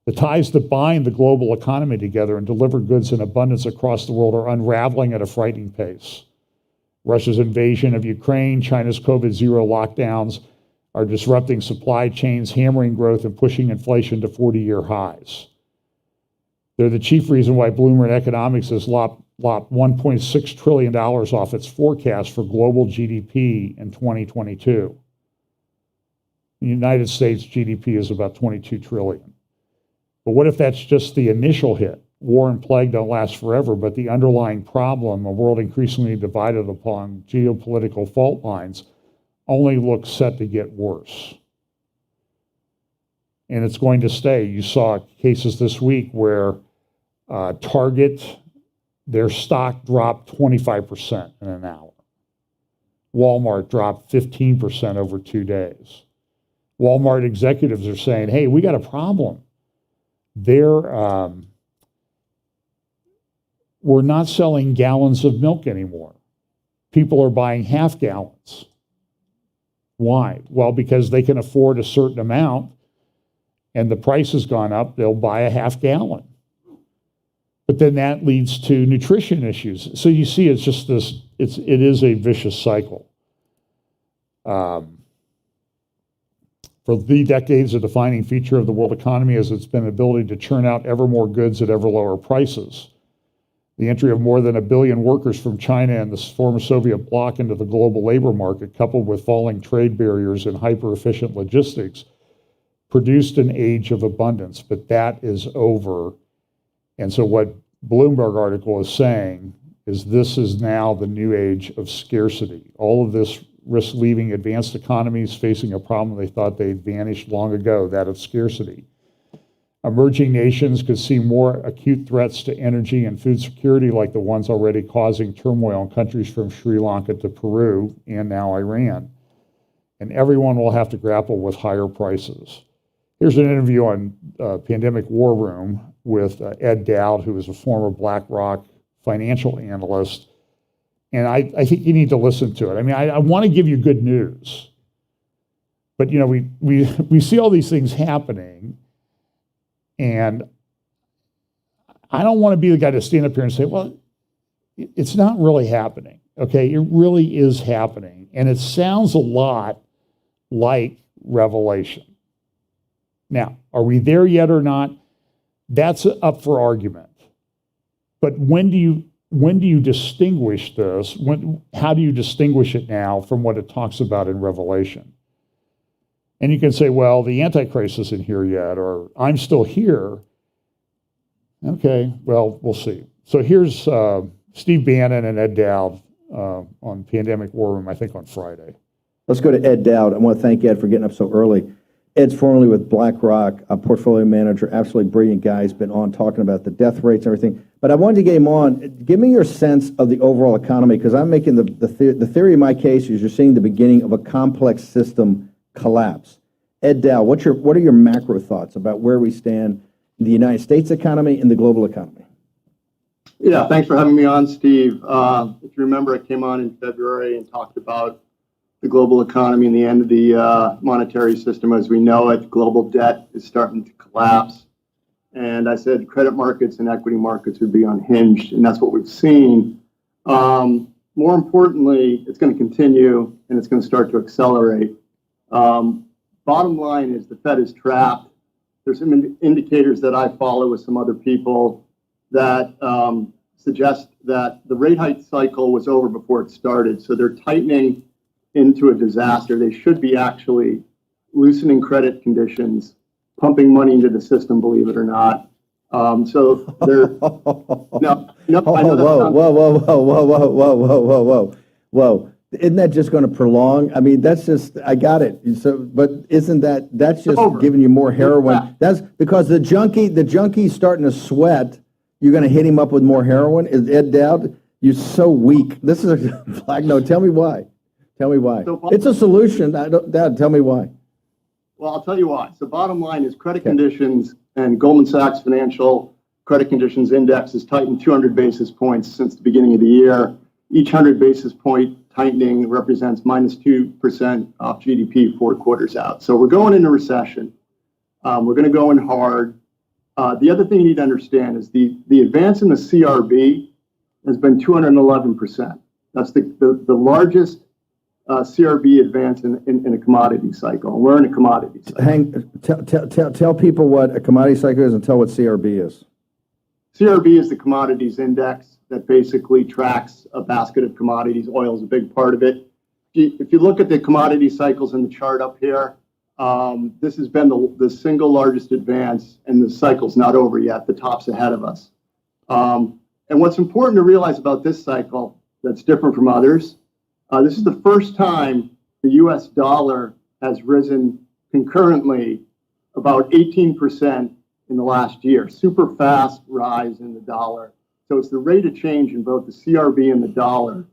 The ties that bind the global economy together and deliver goods in abundance across the world are unraveling at a frightening pace. Russia's invasion of Ukraine, China's COVID-0 lockdowns are disrupting supply chains, hammering growth, and pushing inflation to 40-year highs. They're the chief reason why Bloomberg Economics has lopped $1.6 trillion off its forecast for global GDP in 2022. The United States GDP is about $22 trillion. But what if that's just the initial hit? War and plague don't last forever, but the underlying problem, a world increasingly divided upon geopolitical fault lines, only looks set to get worse. And it's going to stay. You saw cases this week where Target, their stock dropped 25% in an hour. Walmart dropped 15% over 2 days. Walmart executives are saying, hey, we got a problem. We're not selling gallons of milk anymore. People are buying half gallons. Why? Well, because they can afford a certain amount and the price has gone up, they'll buy a half gallon. But then that leads to nutrition issues. So you see, it's just it is a vicious cycle. For 3 decades, a defining feature of the world economy is its been ability to churn out ever more goods at ever lower prices. The entry of more than 1 billion workers from China and the former Soviet bloc into the global labor market, coupled with falling trade barriers and hyper-efficient logistics, produced an age of abundance, but that is over. And so what Bloomberg article is saying is this is now the new age of scarcity. All of this risks leaving advanced economies facing a problem they thought they'd vanished long ago, that of scarcity. Emerging nations could see more acute threats to energy and food security like the ones already causing turmoil in countries from Sri Lanka to Peru and now Iran. And everyone will have to grapple with higher prices. Here's an interview on Pandemic War Room with Ed Dowd, who is a former BlackRock financial analyst. And I think you need to listen to it. I mean, I want to give you good news. But, you know, we see all these things happening. And I don't want to be the guy to stand up here and say, well, it's not really happening. Okay, it really is happening. And it sounds a lot like Revelation. Now, are we there yet or not? That's up for argument. But when do you distinguish this? How do you distinguish it now from what it talks about in Revelation? And you can say, well, the Antichrist isn't here yet, or I'm still here. Okay, well, we'll see. So here's Steve Bannon and Ed Dowd on Pandemic War Room, I think on Friday.
Let's go to Ed Dowd. I want to thank Ed for getting up so early. Ed's formerly with BlackRock, a portfolio manager, absolutely brilliant guy. He's been on talking about the death rates and everything. But I wanted to get him on. Give me your sense of the overall economy, because I'm making the theory of my case is you're seeing the beginning of a complex system collapse. Ed Dowd, what are your macro thoughts about where we stand in the United States economy and the global economy?
Yeah, thanks for having me on, Steve. If you remember, I came on in February and talked about the global economy and the end of the monetary system as we know it. Global debt is starting to collapse. And I said credit markets and equity markets would be unhinged, and that's what we've seen. More importantly, it's going to continue, and it's going to start to accelerate. Bottom line is the Fed is trapped. There's some indicators that I follow with some other people that suggest that the rate hike cycle was over before it started. So they're tightening into a disaster. They should be actually loosening credit conditions, pumping money into the system, believe it or not. So they're no. Whoa. Isn't that just going to prolong? I mean, that's just, I got it. So, but isn't that's just giving you more heroin? That's because the junkie's starting to sweat. You're going to hit him up with more heroin? Is Ed Dowd? You're so weak. This is a flag. No, tell me why. Tell me why. So, it's a solution. Dad, tell me why. Well, I'll tell you why. So bottom line is credit conditions, and Goldman Sachs Financial Credit Conditions Index has tightened 200 basis points since the beginning of the year. Each 100 basis point tightening represents minus 2% off GDP 4 quarters out. So we're going into recession. We're going to go in hard. The other thing you need to understand is the advance in the CRB has been 211%. That's the largest CRB advance in a commodity cycle. We're in a commodity cycle.
Tell people what a commodity cycle is and tell what CRB is.
CRB is the commodities index that basically tracks a basket of commodities. Oil is a big part of it. If you look at the commodity cycles in the chart up here, this has been the single largest advance, and the cycle's not over yet. The top's ahead of us. And what's important to realize about this cycle that's different from others, this is the first time the US dollar has risen concurrently about 18% in the last year. Super fast rise in the dollar. So it's the rate of change in both the CRB and the dollar.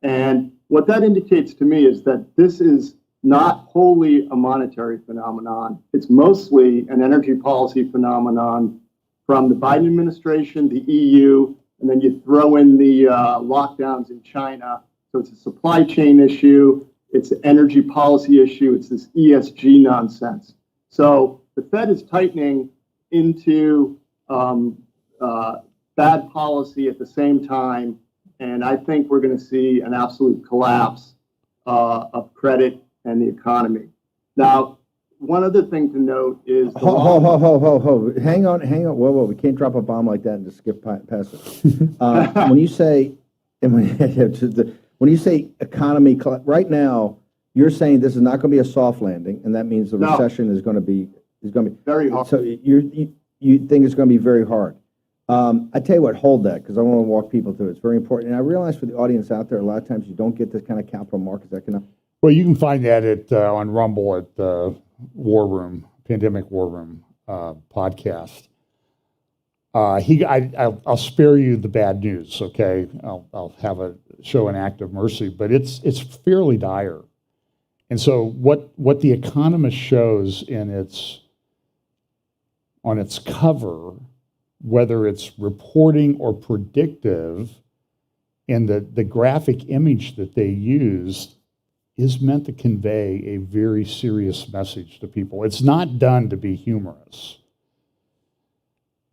And what that indicates to me is that this is not wholly a monetary phenomenon. It's mostly an energy policy phenomenon from the Biden administration, the EU, and then you throw in the lockdowns in China. So it's a supply chain issue. It's an energy policy issue. It's this ESG nonsense. So the Fed is tightening into bad policy at the same time. And I think we're going to see an absolute collapse of credit and the economy. Now, one other thing to note is the
Ho. Hang on. Whoa. We can't drop a bomb like that and just skip past it. When you say, when you say economy, right now, you're saying this is not going to be a soft landing, and that means the
No.
recession is going to be
very hard.
So you think it's going to be very hard. I tell you what, hold that, because I want to walk people through it. It's very important. And I realize for the audience out there, a lot of times you don't get this kind of capital markets economic.
Well, you can find that on Rumble at War Room, Pandemic War Room podcast. I'll spare you the bad news, okay? I'll have a show an act of mercy, but it's fairly dire. And so what the Economist shows on its cover, whether it's reporting or predictive, and the graphic image that they used is meant to convey a very serious message to people. It's not done to be humorous.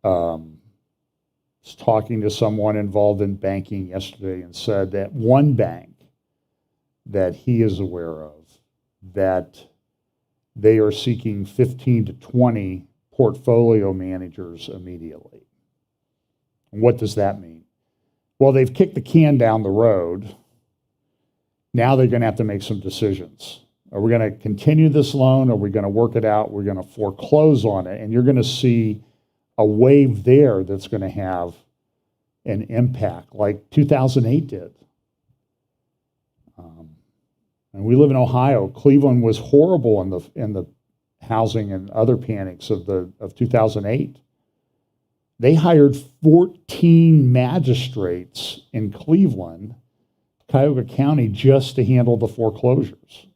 I was talking to someone involved in banking yesterday and said that one bank that he is aware of, that they are seeking 15 to 20 portfolio managers immediately. What does that mean? Well, they've kicked the can down the road. Now they're going to have to make some decisions. Are we going to continue this loan? Are we going to work it out? We're going to foreclose on it. And you're going to see a wave there that's going to have an impact like 2008 did. And we live in Ohio. Cleveland was horrible in the housing and other panics of 2008. They hired 14 magistrates in Cleveland, Cuyahoga County, just to handle the foreclosures.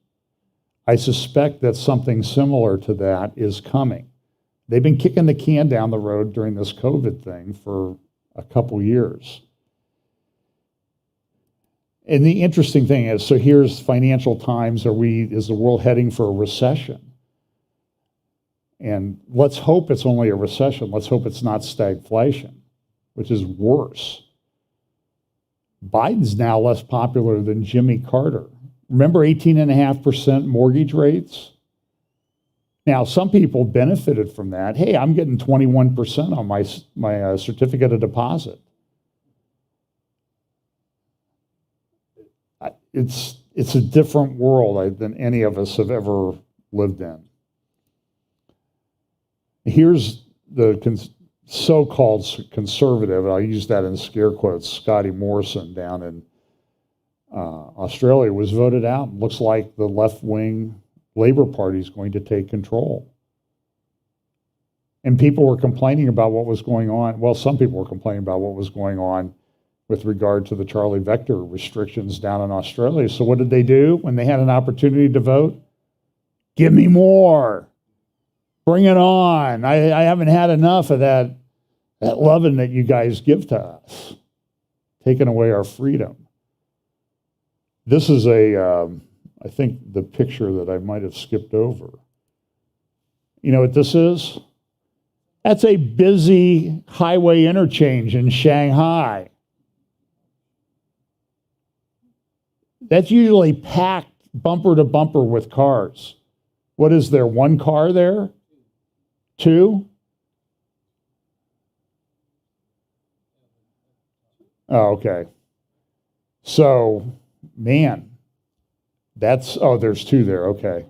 I suspect that something similar to that is coming. They've been kicking the can down the road during this COVID thing for a couple years. And the interesting thing is, so here's Financial Times, is the world heading for a recession? And let's hope it's only a recession. Let's hope it's not stagflation, which is worse. Biden's now less popular than Jimmy Carter. Remember 18.5% mortgage rates? Now, some people benefited from that. Hey, I'm getting 21% on my certificate of deposit. It's a different world than any of us have ever lived in. Here's the so-called conservative, I'll use that in scare quotes, Scotty Morrison down in Australia was voted out. Looks like the left-wing Labor Party is going to take control. And people were complaining about what was going on. Well, some people were complaining about what was going on with regard to the Charlie Vector restrictions down in Australia. So what did they do when they had an opportunity to vote? Give me more. Bring it on. I haven't had enough of that loving that you guys give to us, taking away our freedom. This is I think the picture that I might have skipped over. You know what this is? That's a busy highway interchange in Shanghai. That's usually packed bumper to bumper with cars. What is there, one car there? Two? Oh, okay. So, man, there's two there, okay.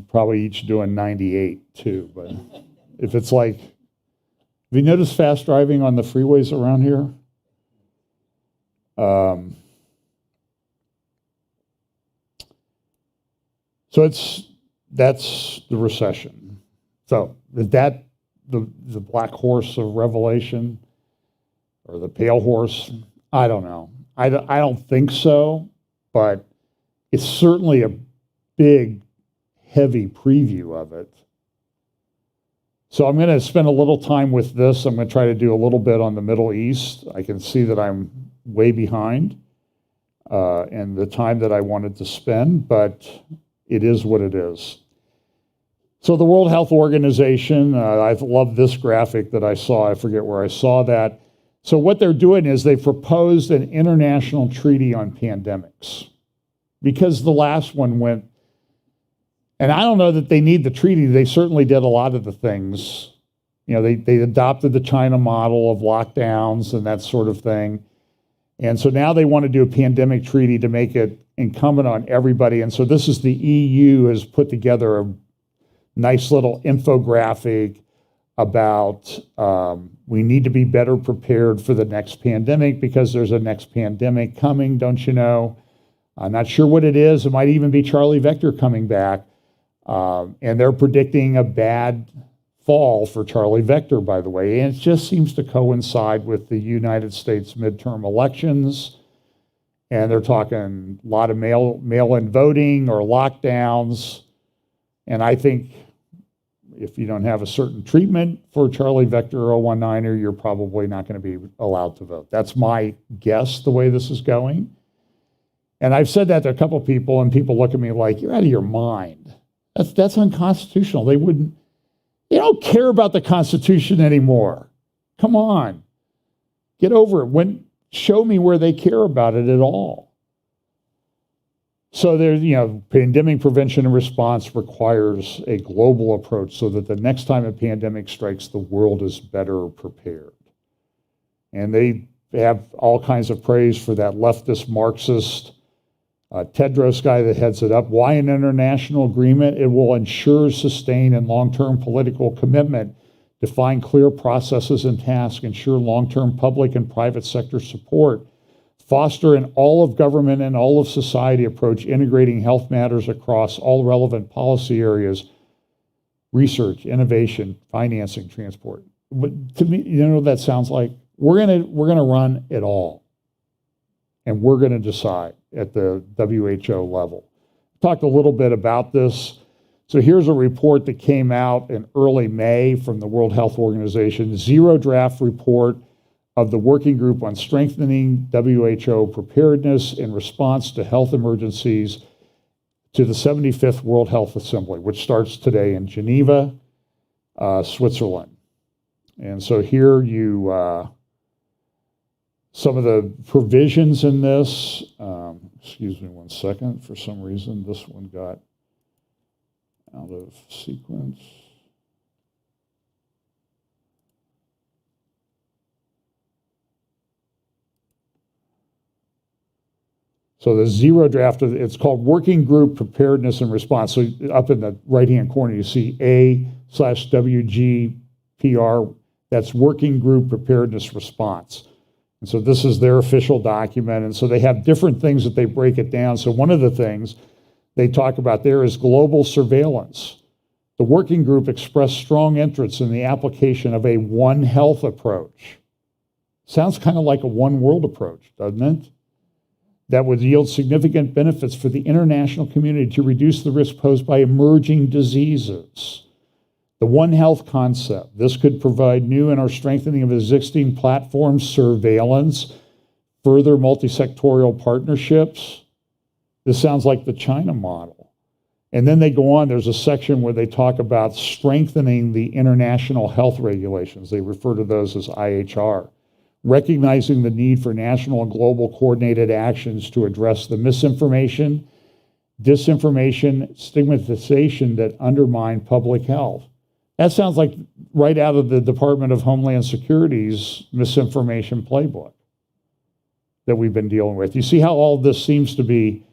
Probably each doing 98 too, but if it's like, have you noticed fast driving on the freeways around here? So that's the recession. So is that the black horse of Revelation or the pale horse? I don't know. I don't think so, but it's certainly a big, heavy preview of it. So I'm going to spend a little time with this. I'm going to try to do a little bit on the Middle East. I can see that I'm way behind in the time that I wanted to spend, but it is what it is. So the World Health Organization, I love this graphic that I saw. I forget where I saw that. So what they're doing is they've proposed an international treaty on pandemics because the last one went And I don't know that they need the treaty. They certainly did a lot of the things. They adopted the China model of lockdowns and that sort of thing. And so now they want to do a pandemic treaty to make it incumbent on everybody. And so this is the EU has put together a nice little infographic about we need to be better prepared for the next pandemic because there's a next pandemic coming, don't you know? I'm not sure what it is. It might even be Charlie Vector coming back. And they're predicting a bad fall for Charlie Vector, by the way. And it just seems to coincide with the United States midterm elections. And they're talking a lot of mail-in voting or lockdowns. And I think if you don't have a certain treatment for Charlie Vector 019er, you're probably not going to be allowed to vote. That's my guess, the way this is going. And I've said that to a couple of people, and people look at me like, you're out of your mind. That's unconstitutional. They don't care about the Constitution anymore. Come on. Get over it. Show me where they care about it at all. So there's, pandemic prevention and response requires a global approach so that the next time a pandemic strikes, the world is better prepared. And they have all kinds of praise for that leftist Marxist Tedros guy that heads it up. Why an international agreement? It will ensure, sustain, and long-term political commitment, define clear processes and tasks, ensure long-term public and private sector support, foster an all-of-government and all-of-society approach, integrating health matters across all relevant policy areas, research, innovation, financing, transport. But to me, what that sounds like? We're gonna run it all, and we're gonna decide at the WHO level. Talked a little bit about this. So here's a report that came out in early May from the World Health Organization, zero draft report of the Working Group on Strengthening WHO Preparedness in Response to Health Emergencies to the 75th World Health Assembly, which starts today in Geneva, Switzerland. And so here some of the provisions in this, excuse me one second, for some reason this one got out of sequence. So the zero draft, it's called Working Group Preparedness and Response. So up in the right-hand corner, you see A/WGPR, that's Working Group Preparedness Response. And so this is their official document. And so they have different things that they break it down. So one of the things they talk about there is global surveillance. The working group expressed strong interest in the application of a One Health approach. Sounds kind of like a One World approach, doesn't it? That would yield significant benefits for the international community to reduce the risk posed by emerging diseases. The One Health concept. This could provide new and or strengthening of existing platforms, surveillance, further multi-sectorial partnerships. This sounds like the China model. And then they go on, there's a section where they talk about strengthening the international health regulations. They refer to those as IHR. Recognizing the need for national and global coordinated actions to address the misinformation, disinformation, stigmatization that undermine public health. That sounds like right out of the Department of Homeland Security's misinformation playbook that we've been dealing with. You see how all this seems to be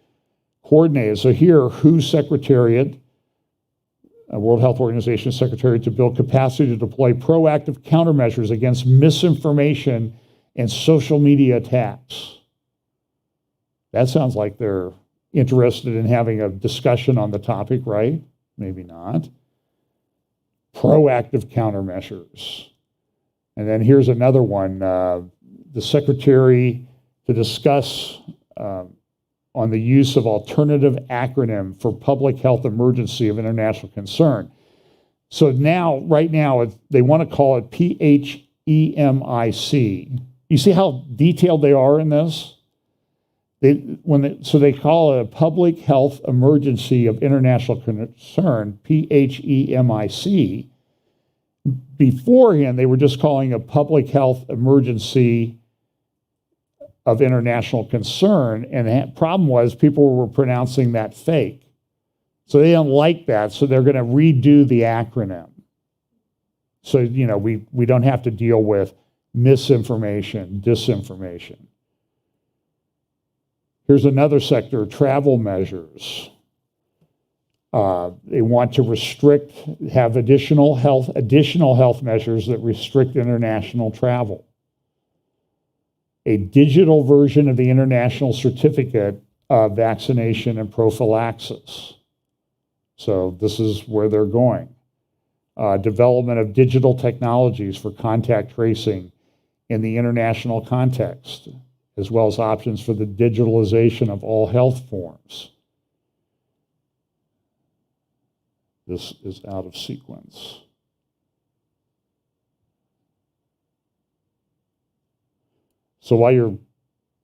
coordinated. So here, WHO's Secretariat, World Health Organization Secretariat, to build capacity to deploy proactive countermeasures against misinformation and social media attacks. That sounds like they're interested in having a discussion on the topic, right? Maybe not. Proactive countermeasures. And then here's another one, the Secretary to discuss on the use of alternative acronym for public health emergency of international concern. So now, right now, they want to call it PHEMIC. You see how detailed they are in this? So they call it a public health emergency of international concern, PHEMIC. Beforehand, they were just calling a public health emergency of international concern, and the problem was people were pronouncing that fake. So they don't like that, so they're going to redo the acronym. So, we don't have to deal with misinformation, disinformation. Here's another sector, travel measures. They want to have additional health measures that restrict international travel. A digital version of the International Certificate of Vaccination and Prophylaxis. So this is where they're going. Development of digital technologies for contact tracing in the international context, as well as options for the digitalization of all health forms. This is out of sequence. So while you're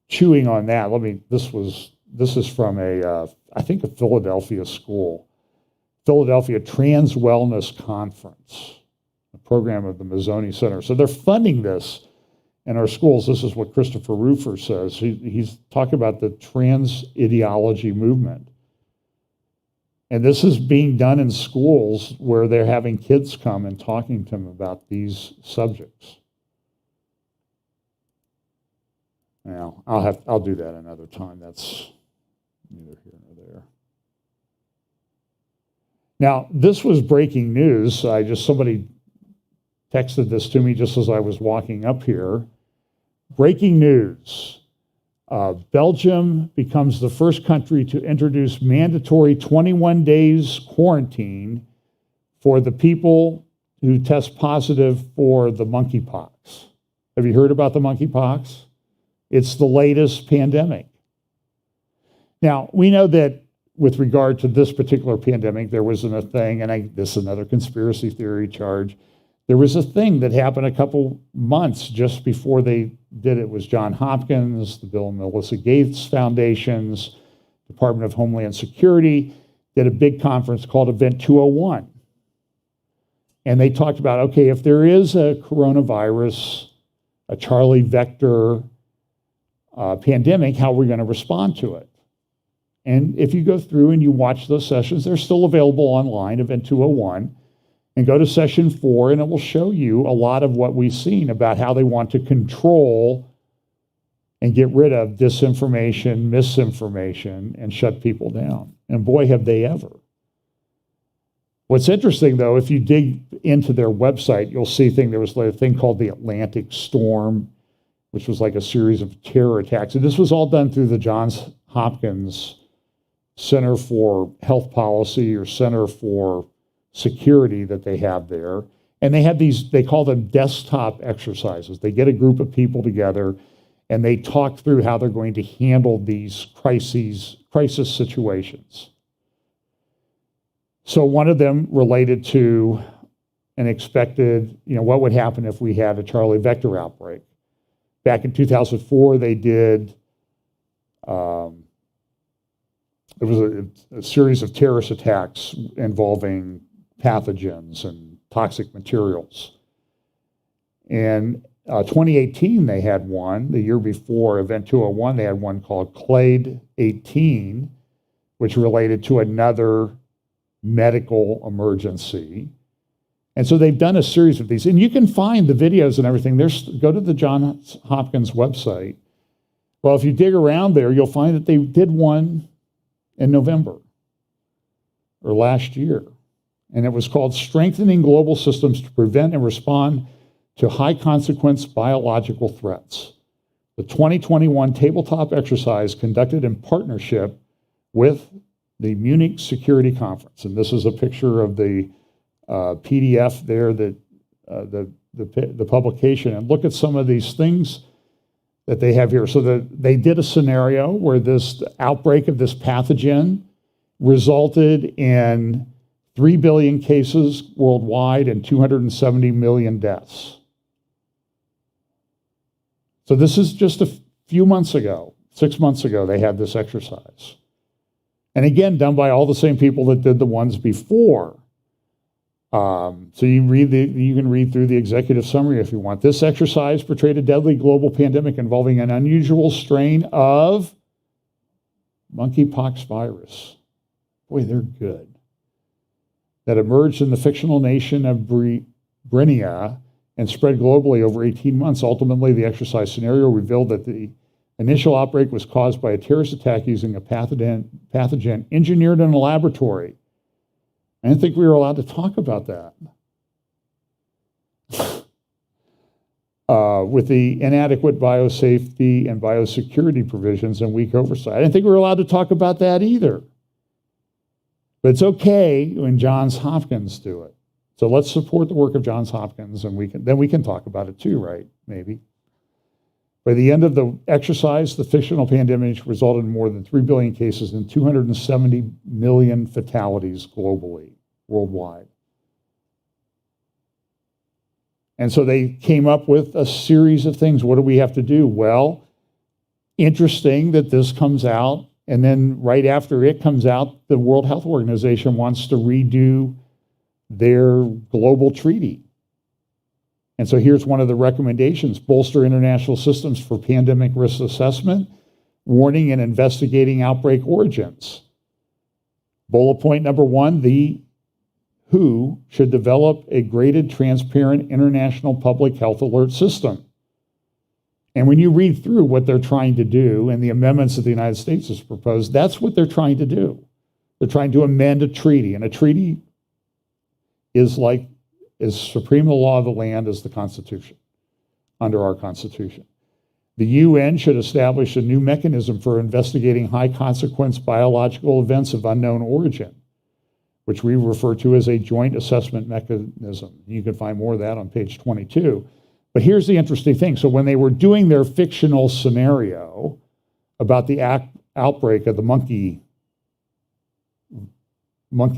chewing on that, this is from I think a Philadelphia school, Philadelphia Trans Wellness Conference, a program of the Mazzoni Center. So they're funding this in our schools. This is what Christopher Rufer says. He's talking about the trans ideology movement. And this is being done in schools where they're having kids come and talking to them about these subjects. Now, I'll do that another time. That's neither here nor there. Now, this was breaking news. Somebody texted this to me just as I was walking up here. Breaking news. Belgium becomes the first country to introduce mandatory 21 days quarantine for the people who test positive for the monkeypox. Have you heard about the monkeypox? It's the latest pandemic. Now, we know that with regard to this particular pandemic, there wasn't a thing, and this is another conspiracy theory charge. There was a thing that happened a couple months just before they did it. It was Johns Hopkins, the Bill and Melinda Gates Foundations, Department of Homeland Security, did a big conference called Event 201. And they talked about, okay, if there is a coronavirus, a Charlie vector pandemic, how are we going to respond to it? And if you go through and you watch those sessions, they're still available online, Event 201. And go to session 4, and it will show you a lot of what we've seen about how they want to control and get rid of disinformation, misinformation, and shut people down. And boy, have they ever. What's interesting, though, if you dig into their website, you'll see there was a thing called the Atlantic Storm, which was like a series of terror attacks. And this was all done through the Johns Hopkins Center for Health Policy or Center for Security that they have there. And they have they call them desktop exercises. They get a group of people together and they talk through how they're going to handle these crisis situations. So one of them related to an expected, what would happen if we had a Charlie vector outbreak. Back in 2004, they did, there was a series of terrorist attacks involving pathogens and toxic materials. In 2018, they had one. The year before, Event 201, they had one called Cloward-Piven, which related to another medical emergency. And so they've done a series of these. And you can find the videos and everything. Go to the Johns Hopkins website. Well, if you dig around there, you'll find that they did one in November or last year. And it was called Strengthening Global Systems to Prevent and Respond to High-Consequence Biological Threats. The 2021 tabletop exercise conducted in partnership with the Munich Security Conference. And this is a picture of the PDF there, the publication. And look at some of these things that they have here. So they did a scenario where this outbreak of this pathogen resulted in 3 billion cases worldwide and 270 million deaths. So this is just a few months ago, 6 months ago, they had this exercise. And again, done by all the same people that did the ones before. So you can read through the executive summary if you want. This exercise portrayed a deadly global pandemic involving an unusual strain of monkeypox virus, Boy, they're good. That emerged in the fictional nation of Britannia and spread globally over 18 months. Ultimately, the exercise scenario revealed that the initial outbreak was caused by a terrorist attack using a pathogen engineered in a laboratory. I didn't think we were allowed to talk about that. With the inadequate biosafety and biosecurity provisions and weak oversight. I didn't think we were allowed to talk about that either. But it's okay when Johns Hopkins do it. So let's support the work of Johns Hopkins, and then we can talk about it too, right? Maybe. By the end of the exercise, the fictional pandemic resulted in more than 3 billion cases and 270 million fatalities globally, worldwide. And so they came up with a series of things. What do we have to do? Well, interesting that this comes out, and then right after it comes out, the World Health Organization wants to redo their global treaty. And so here's one of the recommendations: bolster international systems for pandemic risk assessment, warning and investigating outbreak origins. Bullet point number 1, the WHO should develop a graded, transparent international public health alert system. And when you read through what they're trying to do and the amendments that the United States has proposed, that's what they're trying to do. They're trying to amend a treaty, and a treaty is supreme law of the land as the Constitution, under our Constitution. The UN should establish a new mechanism for investigating high consequence biological events of unknown origin, which we refer to as a joint assessment mechanism. You can find more of that on page 22. But here's the interesting thing. So when they were doing their fictional scenario about the outbreak of the monkey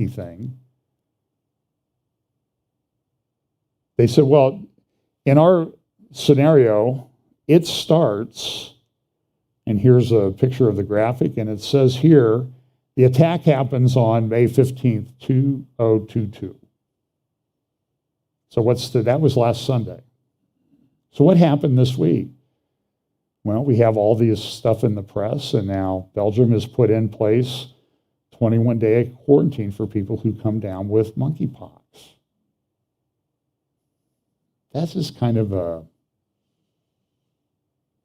thing, they said, well, in our scenario, it starts, and here's a picture of the graphic, and it says here, the attack happens on May 15th, 2022. So that was last Sunday. So what happened this week? Well, we have all this stuff in the press, and now Belgium has put in place 21-day quarantine for people who come down with monkeypox. That's just kind of there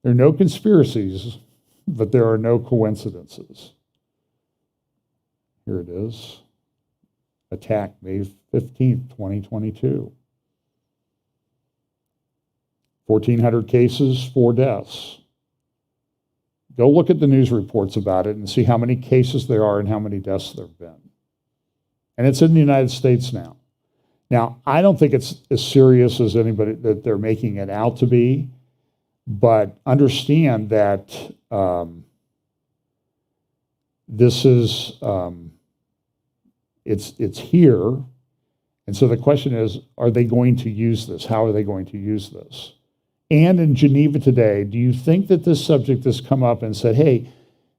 are no conspiracies, but there are no coincidences. Here it is. Attack May 15th, 2022. 1,400 cases, 4 deaths. Go look at the news reports about it and see how many cases there are and how many deaths there have been. And it's in the United States now. Now, I don't think it's as serious as anybody that they're making it out to be, but understand that this is it's here, and so the question is, are they going to use this? How are they going to use this? And in Geneva today, do you think that this subject has come up and said, hey,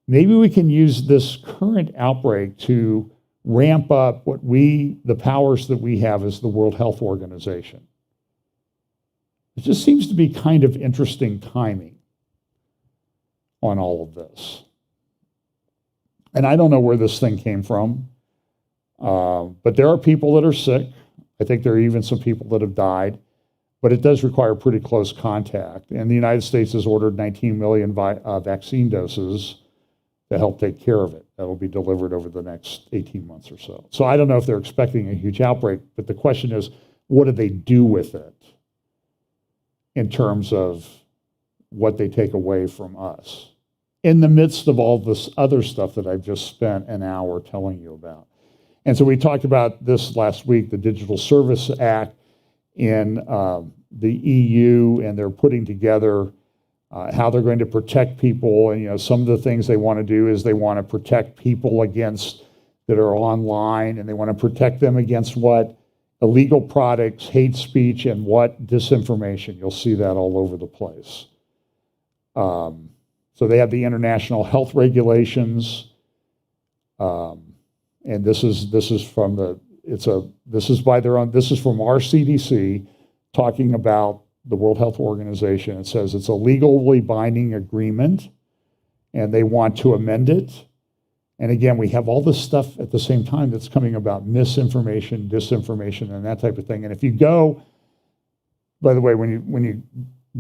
maybe we can use this current outbreak to ramp up the powers that we have as the World Health Organization? It just seems to be kind of interesting timing on all of this. And I don't know where this thing came from, but there are people that are sick. I think there are even some people that have died, but it does require pretty close contact. And the United States has ordered 19 million vaccine doses to help take care of it. That'll be delivered over the next 18 months or so. So I don't know if they're expecting a huge outbreak, but the question is, what do they do with it in terms of what they take away from us in the midst of all this other stuff that I've just spent an hour telling you about? And so we talked about this last week, the Digital Service Act in the EU, and they're putting together how they're going to protect people. And some of the things they want to do is they want to protect people against that are online, and they want to protect them against what illegal products, hate speech, and what disinformation. You'll see that all over the place. So they have the international health regulations, and this is from this is by their own. This is from our CDC talking about the World Health Organization. It says it's a legally binding agreement, and they want to amend it. And again, we have all this stuff at the same time that's coming about misinformation, disinformation, and that type of thing. And if you go, by the way, when you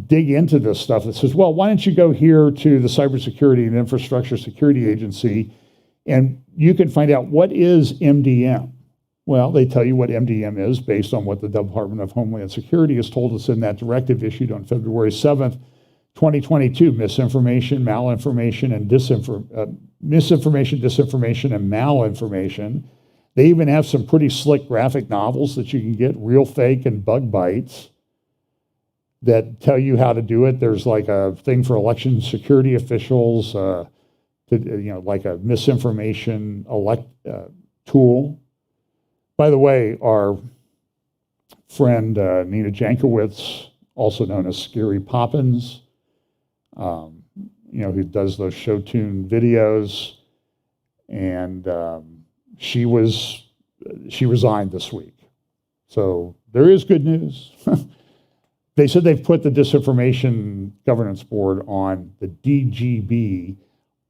dig into this stuff, it says, well, why don't you go here to the Cybersecurity and Infrastructure Security Agency, and you can find out what is MDM. Well, they tell you what MDM is based on what the Department of Homeland Security has told us in that directive issued on February 7th, 2022, misinformation, malinformation, and misinformation, disinformation, and malinformation. They even have some pretty slick graphic novels that you can get, Real Fake and Bug Bites, that tell you how to do it. There's like a thing for election security officials, like a misinformation tool. By the way, our friend Nina Jankowicz, also known as Scary Poppins, who does those show tune videos, and she resigned this week. So there is good news. They said they've put the Disinformation Governance Board on the DGB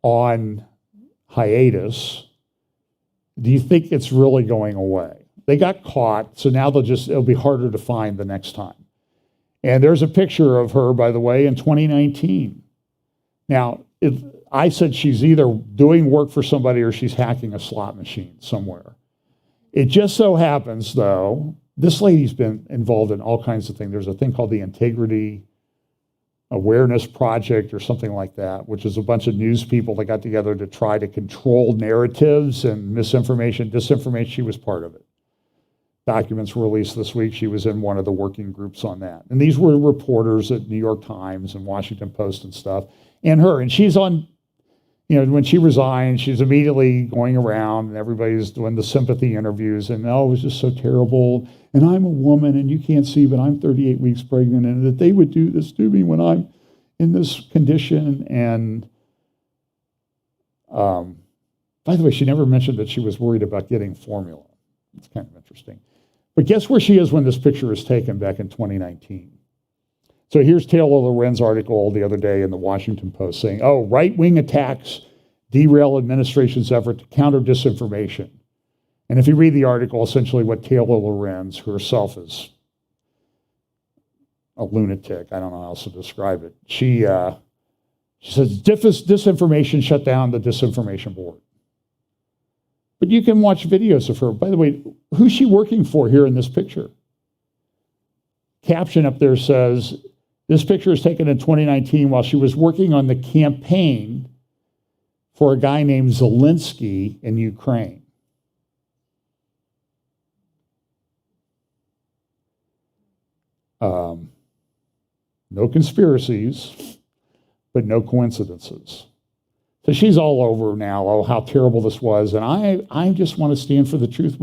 on hiatus. Do you think it's really going away? They got caught, so now it'll be harder to find the next time. And there's a picture of her, by the way, in 2019. Now, I said she's either doing work for somebody or she's hacking a slot machine somewhere. It just so happens, though, this lady's been involved in all kinds of things. There's a thing called the Integrity Awareness Project or something like that, which is a bunch of news people that got together to try to control narratives and misinformation, disinformation. She was part of it. Documents were released this week. She was in one of the working groups on that. And these were reporters at New York Times and Washington Post and stuff. And she's on, when she resigned, she's immediately going around and everybody's doing the sympathy interviews and, oh, it was just so terrible. And I'm a woman and you can't see, but I'm 38 weeks pregnant and that they would do this to me when I'm in this condition. And by the way, she never mentioned that she was worried about getting formula. It's kind of interesting. But guess where she is when this picture is taken back in 2019? So here's Taylor Loren's article the other day in the Washington Post saying, oh, right-wing attacks derail administration's effort to counter disinformation. And if you read the article, essentially what Taylor Lorenz herself is a lunatic, I don't know how else to describe it. She says disinformation shut down the Disinformation Board. But you can watch videos of her. By the way, who's she working for here in this picture? Caption up there says, this picture is taken in 2019 while she was working on the campaign for a guy named Zelensky in Ukraine. No conspiracies, but no coincidences. So she's all over now, oh, how terrible this was. And I just want to stand for the truth.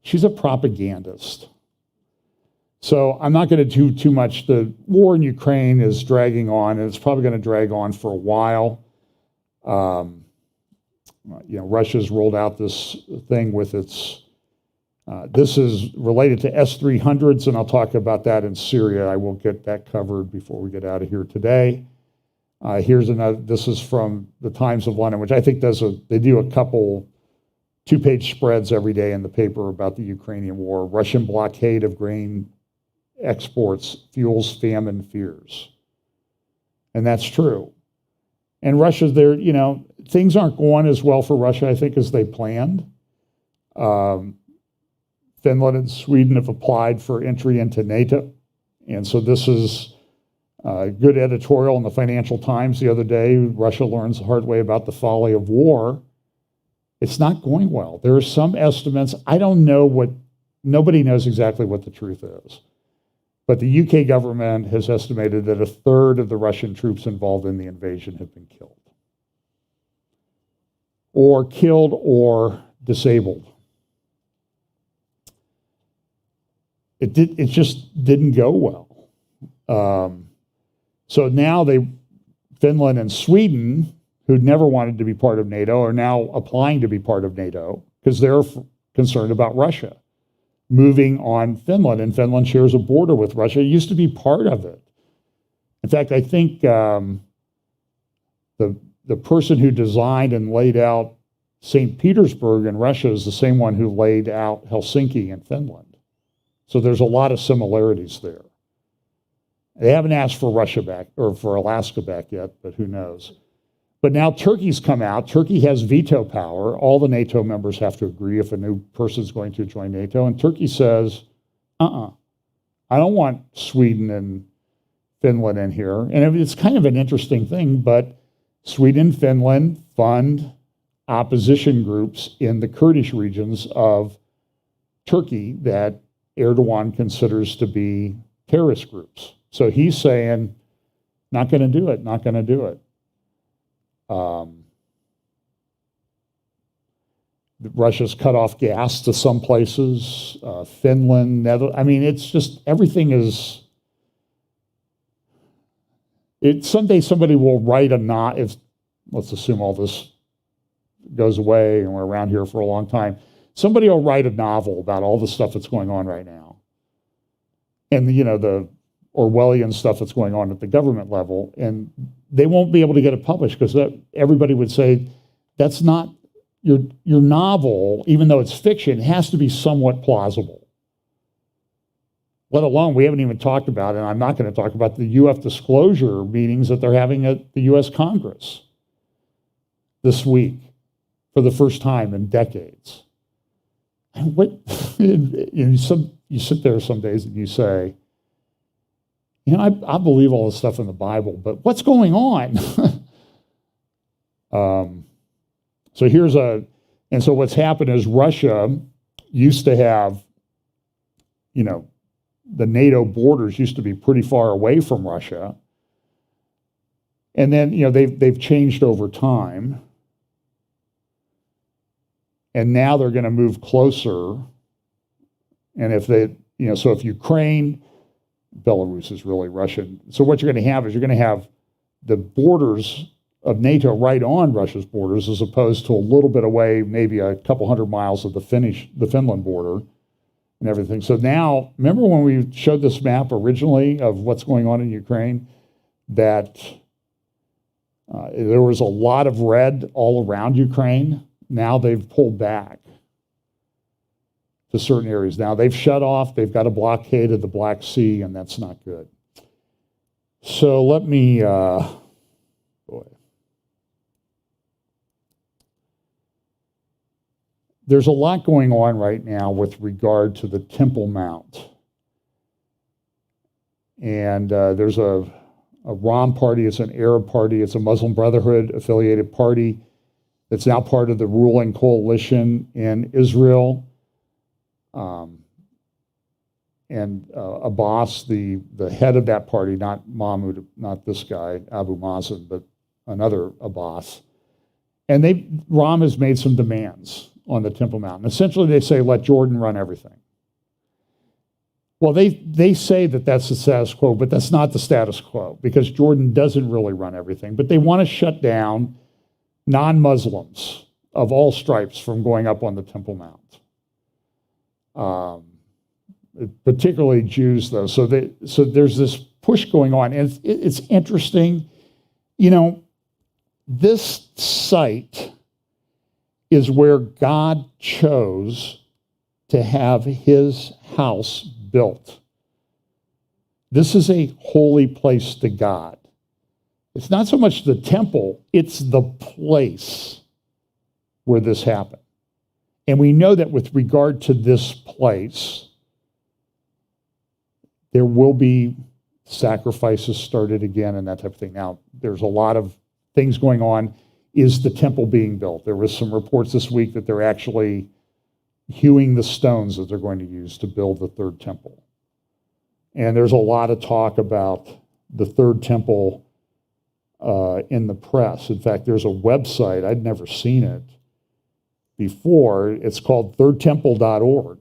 She's a propagandist. So I'm not going to do too much. The war in Ukraine is dragging on, and it's probably going to drag on for a while. Russia's rolled out this thing with its, this is related to S-300s, and I'll talk about that in Syria. I will get that covered before we get out of here today. Here's another, this is from the Times of London, which I think they do a couple 2-page spreads every day in the paper about the Ukrainian war. Russian blockade of grain exports fuels famine fears. And that's true. And Russia's there, things aren't going as well for Russia, I think, as they planned. Finland and Sweden have applied for entry into NATO. And so this is a good editorial in the Financial Times the other day. Russia learns the hard way about the folly of war. It's not going well. There are some estimates. I don't know nobody knows exactly what the truth is. But the UK government has estimated that 1/3 of the Russian troops involved in the invasion have been killed or disabled. It just didn't go well. So now Finland and Sweden, who'd never wanted to be part of NATO, are now applying to be part of NATO because they're concerned about Russia moving on Finland, and Finland shares a border with Russia. It used to be part of it. In fact, I think the person who designed and laid out St. Petersburg in Russia is the same one who laid out Helsinki in Finland. So there's a lot of similarities there. They haven't asked for Russia back or for Alaska back yet, but who knows. But now Turkey's come out. Turkey has veto power. All the NATO members have to agree if a new person's going to join NATO. And Turkey says, I don't want Sweden and Finland in here. And it's kind of an interesting thing, but Sweden and Finland fund opposition groups in the Kurdish regions of Turkey that Erdogan considers to be terrorist groups. So he's saying, not going to do it, not going to do it. Russia's cut off gas to some places, Finland, Netherlands. I mean, it's just, everything is, someday somebody will write if, let's assume all this goes away and we're around here for a long time, somebody will write a novel about all the stuff that's going on right now. And, the Orwellian stuff that's going on at the government level, and they won't be able to get it published because everybody would say, that's not, your novel, even though it's fiction, has to be somewhat plausible. Let alone, we haven't even talked about, and I'm not going to talk about the UF disclosure meetings that they're having at the US Congress this week for the first time in decades. And you sit there some days and you say, I believe all this stuff in the Bible, but what's going on? So what's happened is Russia used to have, the NATO borders used to be pretty far away from Russia. And then, they've changed over time. And now they're going to move closer. And if if Ukraine, Belarus is really Russian. So what you're going to have is you're going to have the borders of NATO right on Russia's borders, as opposed to a little bit away, maybe a couple hundred miles of the Finland border and everything. So now, remember when we showed this map originally of what's going on in Ukraine, that there was a lot of red all around Ukraine. Now they've pulled back to certain areas. Now they've shut off, they've got a blockade of the Black Sea, and that's not good. So let me, there's a lot going on right now with regard to the Temple Mount. And there's a Rom party, it's an Arab party, it's a Muslim Brotherhood affiliated party that's now part of the ruling coalition in Israel. And Abbas, the head of that party, not Mahmoud, not this guy, Abu Mazen, but another Abbas. And Rom has made some demands on the Temple Mount. And essentially they say, let Jordan run everything. Well, they say that that's the status quo, but that's not the status quo because Jordan doesn't really run everything. But they want to shut down non-Muslims of all stripes from going up on the Temple Mount. Particularly Jews, though. So there's this push going on. And it's interesting. This site is where God chose to have his house built. This is a holy place to God. It's not so much the temple, it's the place where this happened. And we know that with regard to this place, there will be sacrifices started again and that type of thing. Now, there's a lot of things going on. Is the temple being built? There was some reports this week that they're actually hewing the stones that they're going to use to build the third temple. And there's a lot of talk about the third temple in the press. In fact, there's a website, I'd never seen it before. It's called thirdtemple.org.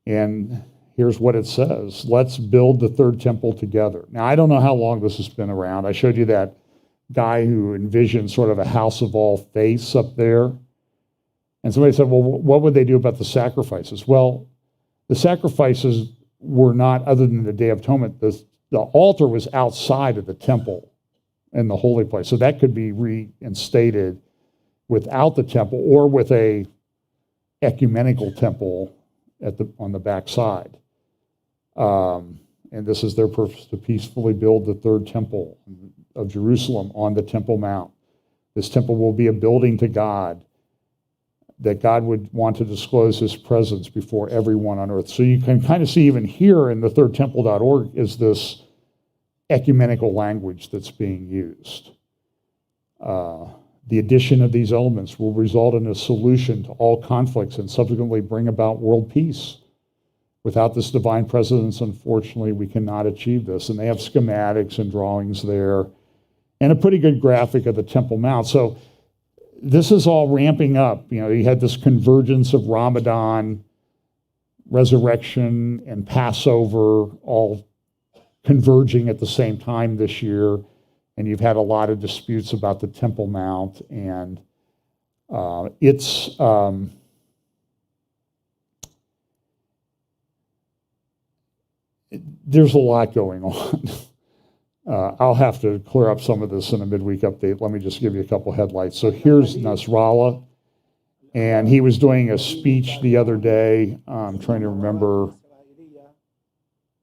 And here's what it says. Let's build the third temple together. Now, I don't know how long this has been around. I showed you that guy who envisioned sort of a house of all faiths up there. And somebody said, well, what would they do about the sacrifices? Well, the sacrifices were not, other than the Day of Atonement, the altar was outside of the temple in the holy place. So that could be reinstated without the temple or with a ecumenical temple on the backside. And this is their purpose, to peacefully build the third temple of Jerusalem on the Temple Mount. This temple will be a building to God, that God would want to disclose his presence before everyone on earth. So you can kind of see even here in the thirdtemple.org is this ecumenical language that's being used. The addition of these elements will result in a solution to all conflicts and subsequently bring about world peace. Without this divine presence, unfortunately, we cannot achieve this. And they have schematics and drawings there and a pretty good graphic of the Temple Mount. So this is all ramping up. You know, you had this convergence of Ramadan, resurrection, and Passover all converging at the same time this year. And you've had a lot of disputes about the Temple Mount. And there's a lot going on. I'll have to clear up some of this in a midweek update. Let me just give you a couple headlights. So here's Nasrallah, and he was doing a speech the other day. I'm trying to remember,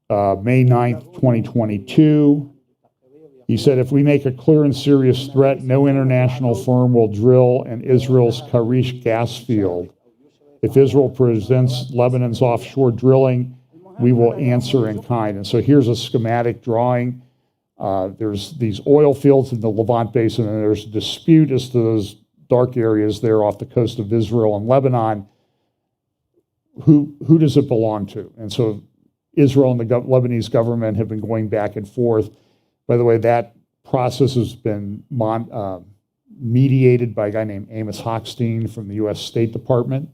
May 9th, 2022. He said, if we make a clear and serious threat, no international firm will drill in Israel's Karish gas field. If Israel presents Lebanon's offshore drilling, we will answer in kind. And so here's a schematic drawing. There's these oil fields in the Levant Basin, and there's a dispute as to those dark areas there off the coast of Israel and Lebanon. Who does it belong to? And so Israel and the Lebanese government have been going back and forth. By the way, that process has been mediated by a guy named Amos Hochstein from the U.S. State Department,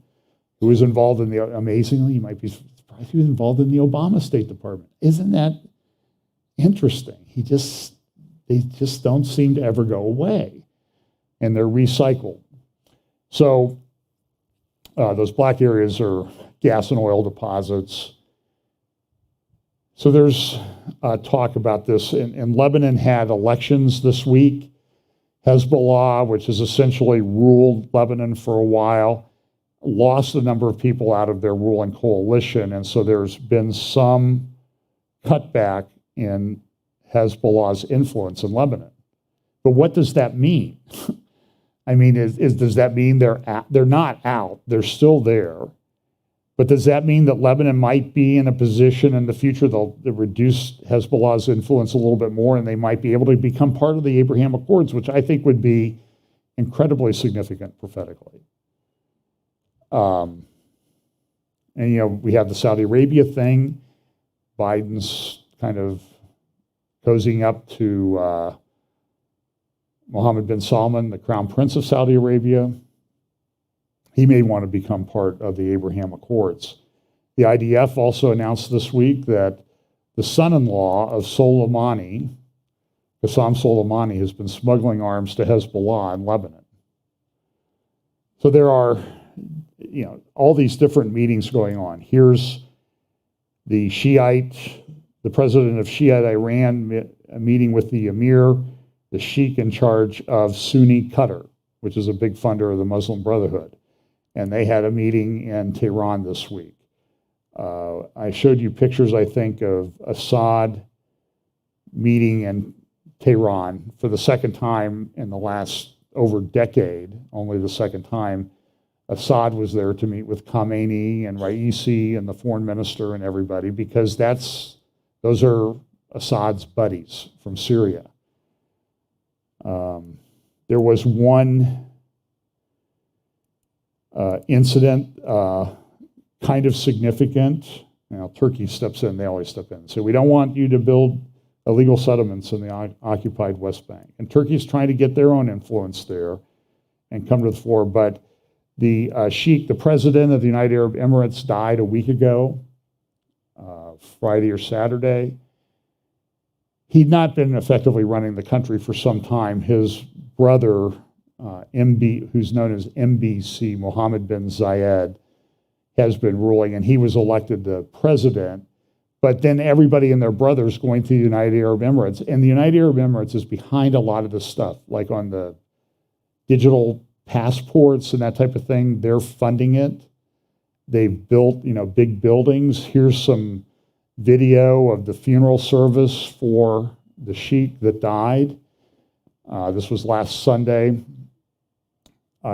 who was involved in amazingly, you might be surprised, he was involved in the Obama State Department. Isn't that interesting? They just don't seem to ever go away, and they're recycled. So those black areas are gas and oil deposits. So there's talk about this. And Lebanon had elections this week. Hezbollah, which has essentially ruled Lebanon for a while, lost a number of people out of their ruling coalition. And so there's been some cutback in Hezbollah's influence in Lebanon. But what does that mean? I mean, does that mean they're not out? They're still there. But does that mean that Lebanon might be in a position in the future they'll reduce Hezbollah's influence a little bit more, and they might be able to become part of the Abraham Accords, which I think would be incredibly significant prophetically. And, you know, we have the Saudi Arabia thing. Biden's kind of cozying up to Mohammed bin Salman, the Crown Prince of Saudi Arabia. He may want to become part of the Abraham Accords. The IDF also announced this week that the son-in-law of Soleimani, Qassam Soleimani, has been smuggling arms to Hezbollah in Lebanon. So there are, you know, all these different meetings going on. Here's the president of Shiite Iran meeting with the emir, the sheikh in charge of Sunni Qatar, which is a big funder of the Muslim Brotherhood. And they had a meeting in Tehran this week. I showed you pictures, I think, of Assad meeting in Tehran for the second time in the last over decade, only the second time. Assad was there to meet with Khamenei and Raisi and the foreign minister and everybody, because those are Assad's buddies from Syria. There was one incident, kind of significant. Now, Turkey steps in, they always step in. So we don't want you to build illegal settlements in the occupied West Bank. And Turkey's trying to get their own influence there and come to the fore. But the sheikh, the president of the United Arab Emirates, died a week ago, Friday or Saturday. He'd not been effectively running the country for some time. His brother, who's known as MBC, Mohammed bin Zayed, has been ruling, and he was elected the president. But then everybody and their brothers going to the United Arab Emirates, and the United Arab Emirates is behind a lot of this stuff, like on the digital passports and that type of thing, they're funding it. They've built, big buildings. Here's some video of the funeral service for the sheikh that died. This was last Sunday.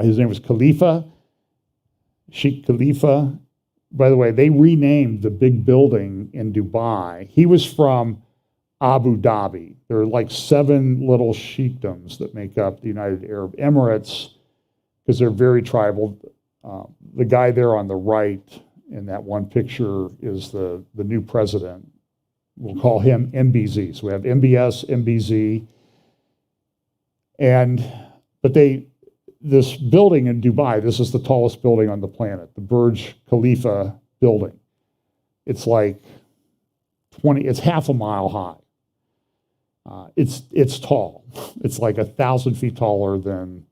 His name was Khalifa, Sheikh Khalifa. By the way, they renamed the big building in Dubai. He was from Abu Dhabi. There are like 7 little sheikdoms that make up the United Arab Emirates because they're very tribal. The guy there on the right in that one picture is the new president. We'll call him MBZ. So we have MBS, MBZ. But this building in Dubai, this is the tallest building on the planet, the Burj Khalifa building. It's like it's half a mile high. It's tall. It's like 1,000 feet taller than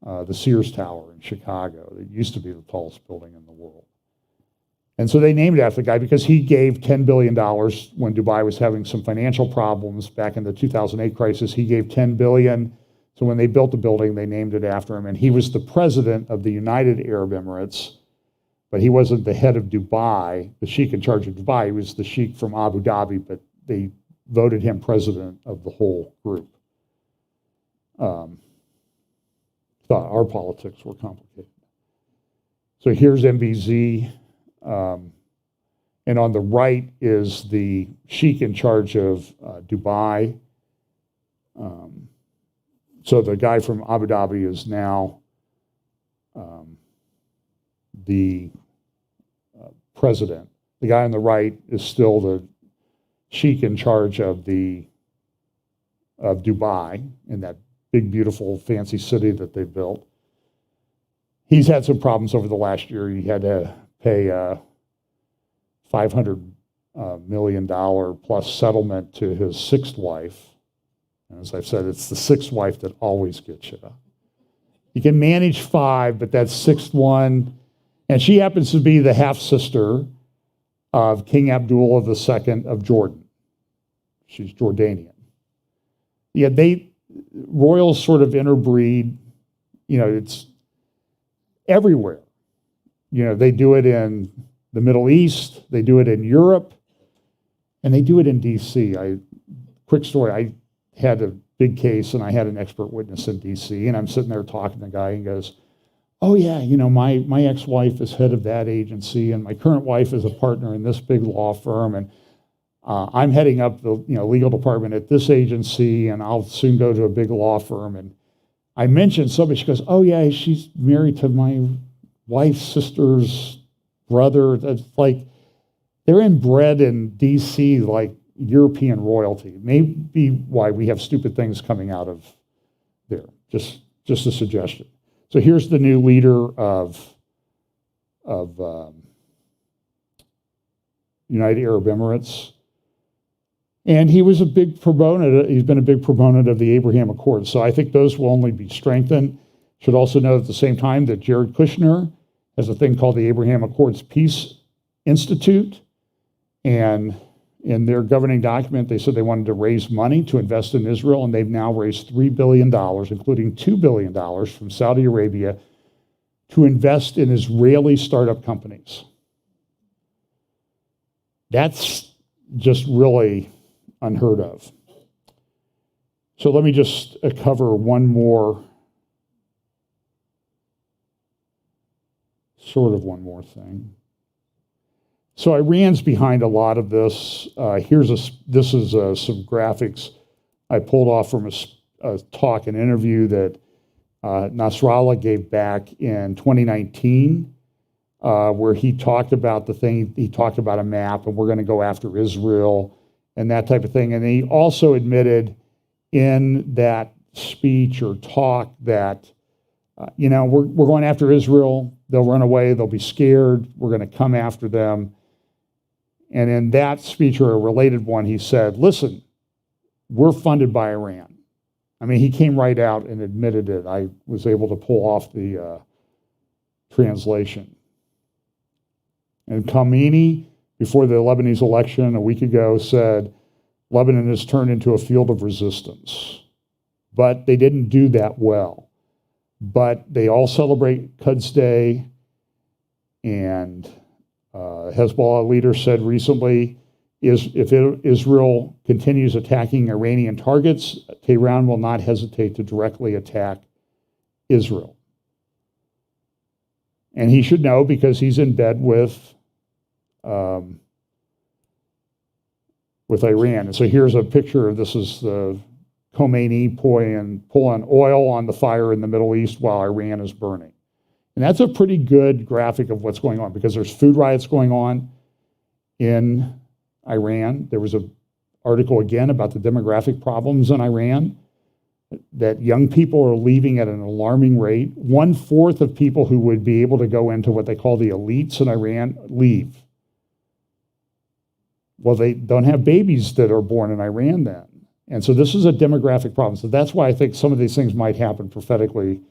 the Sears Tower in Chicago. It used to be the tallest building in the world. And so they named it after the guy because he gave $10 billion when Dubai was having some financial problems back in the 2008 crisis. He gave $10 billion. So when they built the building, they named it after him. And he was the president of the United Arab Emirates, but he wasn't the head of Dubai, the sheikh in charge of Dubai. He was the sheikh from Abu Dhabi, but they voted him president of the whole group. Thought our politics were complicated. So here's MBZ. And on the right is the sheikh in charge of Dubai. So the guy from Abu Dhabi is now the president. The guy on the right is still the sheikh in charge of Dubai in that big, beautiful, fancy city that they built. He's had some problems over the last year. He had to pay $500 million plus settlement to his 6th wife. And as I've said, it's the 6th wife that always gets you. You can manage 5, but that 6th one, and she happens to be the half-sister of King Abdullah II of Jordan. She's Jordanian. Yeah, royals sort of interbreed. It's everywhere. They do it in the Middle East, they do it in Europe, and they do it in DC. Quick story, I had a big case and I had an expert witness in DC, and I'm sitting there talking to the guy and he goes, oh yeah, my ex-wife is head of that agency and my current wife is a partner in this big law firm, and I'm heading up the legal department at this agency, and I'll soon go to a big law firm. And I mentioned somebody, she goes, oh yeah, she's married to my wife's sister's brother. That's like, they're inbred in DC like European royalty. Maybe why we have stupid things coming out of there. Just a suggestion. So here's the new leader of United Arab Emirates. And he was a big proponent, he's been a big proponent of the Abraham Accords. So I think those will only be strengthened. Should also note at the same time that Jared Kushner has a thing called the Abraham Accords Peace Institute. And in their governing document, they said they wanted to raise money to invest in Israel, and they've now raised $3 billion, including $2 billion from Saudi Arabia, to invest in Israeli startup companies. That's just really unheard of. So let me just cover one more thing. So Iran's behind a lot of this. This is some graphics I pulled off from a talk, an interview that Nasrallah gave back in 2019, where he talked about he talked about a map, and we're going to go after Israel and that type of thing. And he also admitted in that speech or talk that, we're going after Israel. They'll run away. They'll be scared. We're going to come after them. And in that speech, or a related one, he said, listen, we're funded by Iran. I mean, he came right out and admitted it. I was able to pull off the translation. And Khamenei, before the Lebanese election a week ago, said, Lebanon has turned into a field of resistance. But they didn't do that well. but they all celebrate Quds Day, and Hezbollah leader said recently, if Israel continues attacking Iranian targets, Tehran will not hesitate to directly attack Israel. And he should know because he's in bed with Iran. And so here's a picture. This is the Khomeini pulling oil on the fire in the Middle East while Iran is burning. And that's a pretty good graphic of what's going on because there's food riots going on in Iran. There was an article again about the demographic problems in Iran, that young people are leaving at an alarming rate. 1/4 of people who would be able to go into what they call the elites in Iran leave. Well, they don't have babies that are born in Iran then. And so this is a demographic problem. So that's why I think some of these things might happen prophetically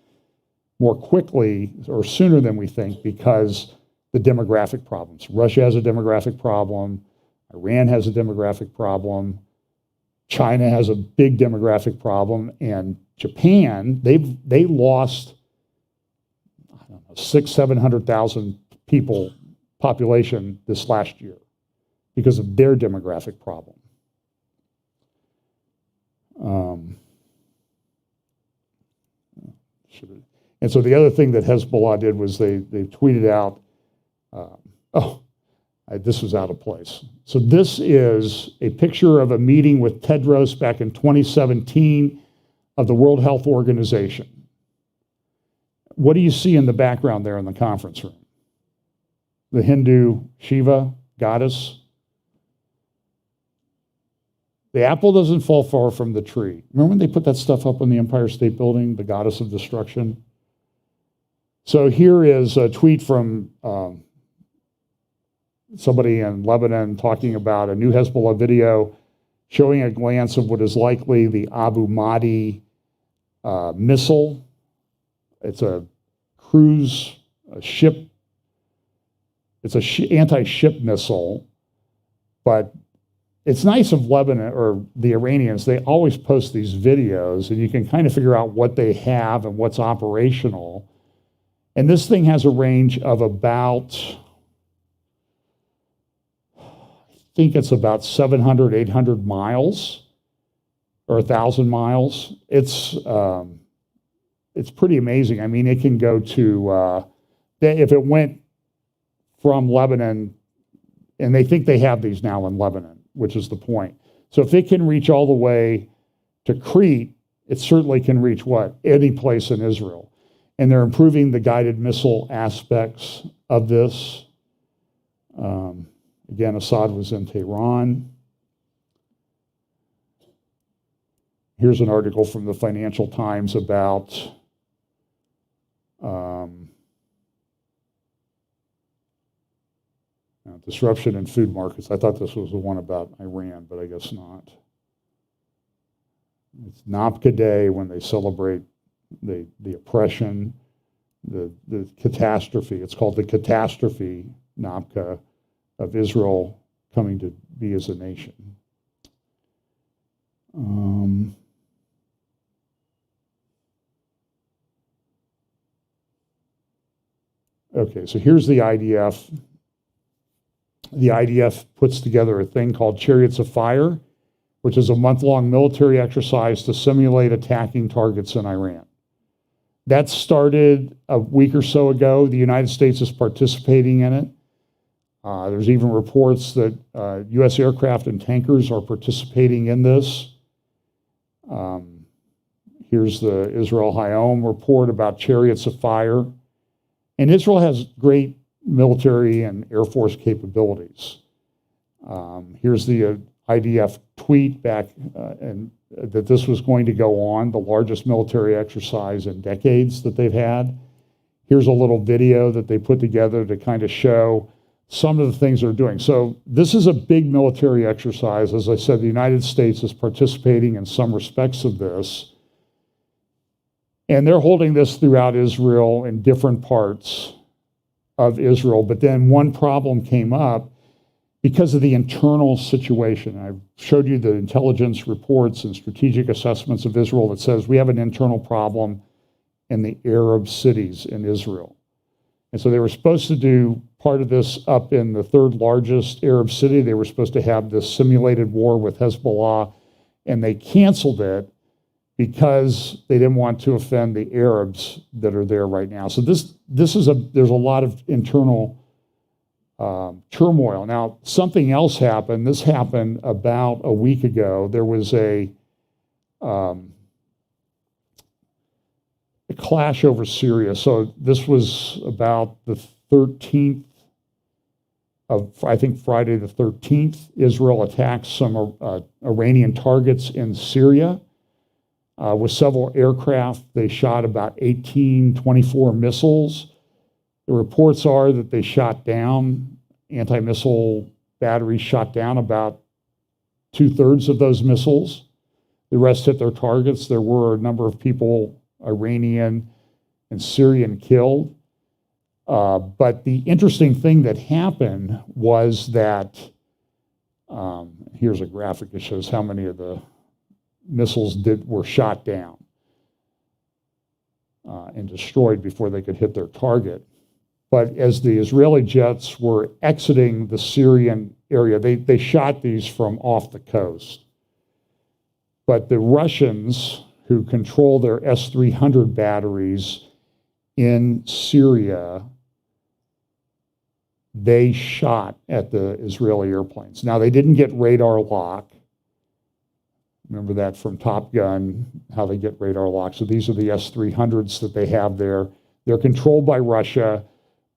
more quickly or sooner than we think because the demographic problems. Russia has a demographic problem. Iran has a demographic problem. China has a big demographic problem. And Japan, they lost, I don't know, 600,000-700,000 people population this last year because of their demographic problem. And so the other thing that Hezbollah did was they tweeted out, this was out of place. So this is a picture of a meeting with Tedros back in 2017 of the World Health Organization. What do you see in the background there in the conference room? The Hindu Shiva goddess. The apple doesn't fall far from the tree. Remember when they put that stuff up on the Empire State Building, the goddess of destruction? So here is a tweet from somebody in Lebanon talking about a new Hezbollah video showing a glance of what is likely the Abu Mahdi missile. It's a cruise ship. It's an anti-ship missile, but it's nice of Lebanon or the Iranians. They always post these videos, and you can kind of figure out what they have and what's operational. And this thing has a range of about, I think it's about 700, 800 miles or 1,000 miles. It's pretty amazing. I mean, it can go to, if it went from Lebanon, and they think they have these now in Lebanon, which is the point. So if it can reach all the way to Crete, it certainly can reach what? Any place in Israel. And they're improving the guided missile aspects of this. Again, Assad was in Tehran. Here's an article from the Financial Times about disruption in food markets. I thought this was the one about Iran, but I guess not. It's Nabka Day when they celebrate the oppression, the catastrophe. It's called the Catastrophe, Nabka, of Israel coming to be as a nation. Okay, so here's the IDF. The IDF puts together a thing called Chariots of Fire, which is a month-long military exercise to simulate attacking targets in Iran. That started a week or so ago. The United States is participating in it. There's even reports that U.S. aircraft and tankers are participating in this. Here's the Israel Hayom report about Chariots of Fire. And Israel has great military and Air Force capabilities. Here's the IDF tweet back and that this was going to go on, the largest military exercise in decades that they've had. Here's a little video that they put together to kind of show some of the things they're doing. So this is a big military exercise. As I said, the United States is participating in some respects of this. And they're holding this throughout Israel in different parts of Israel. But then one problem came up because of the internal situation. I showed you the intelligence reports and strategic assessments of Israel that says we have an internal problem and the Arab cities in Israel. And so they were supposed to do part of this up in the third largest Arab city. They were supposed to have this simulated war with Hezbollah, and they canceled it because they didn't want to offend the Arabs that are there right now. So there's a lot of internal turmoil. Now, something else happened. This happened about a week ago. There was a clash over Syria. So this was about the 13th of, I think, Friday the 13th. Israel attacked some Iranian targets in Syria with several aircraft. They shot about 24 missiles. The reports are that they shot down, anti-missile batteries shot down about 2/3 of those missiles. The rest hit their targets. There were a number of people, Iranian and Syrian, killed. But the interesting thing that happened was that, here's a graphic that shows how many of the missiles were shot down and destroyed before they could hit their target. But as the Israeli jets were exiting the Syrian area, they shot these from off the coast. But the Russians, who control their S-300 batteries in Syria, they shot at the Israeli airplanes. Now, they didn't get radar lock. Remember that from Top Gun, how they get radar lock. So these are the S-300s that they have there. They're controlled by Russia,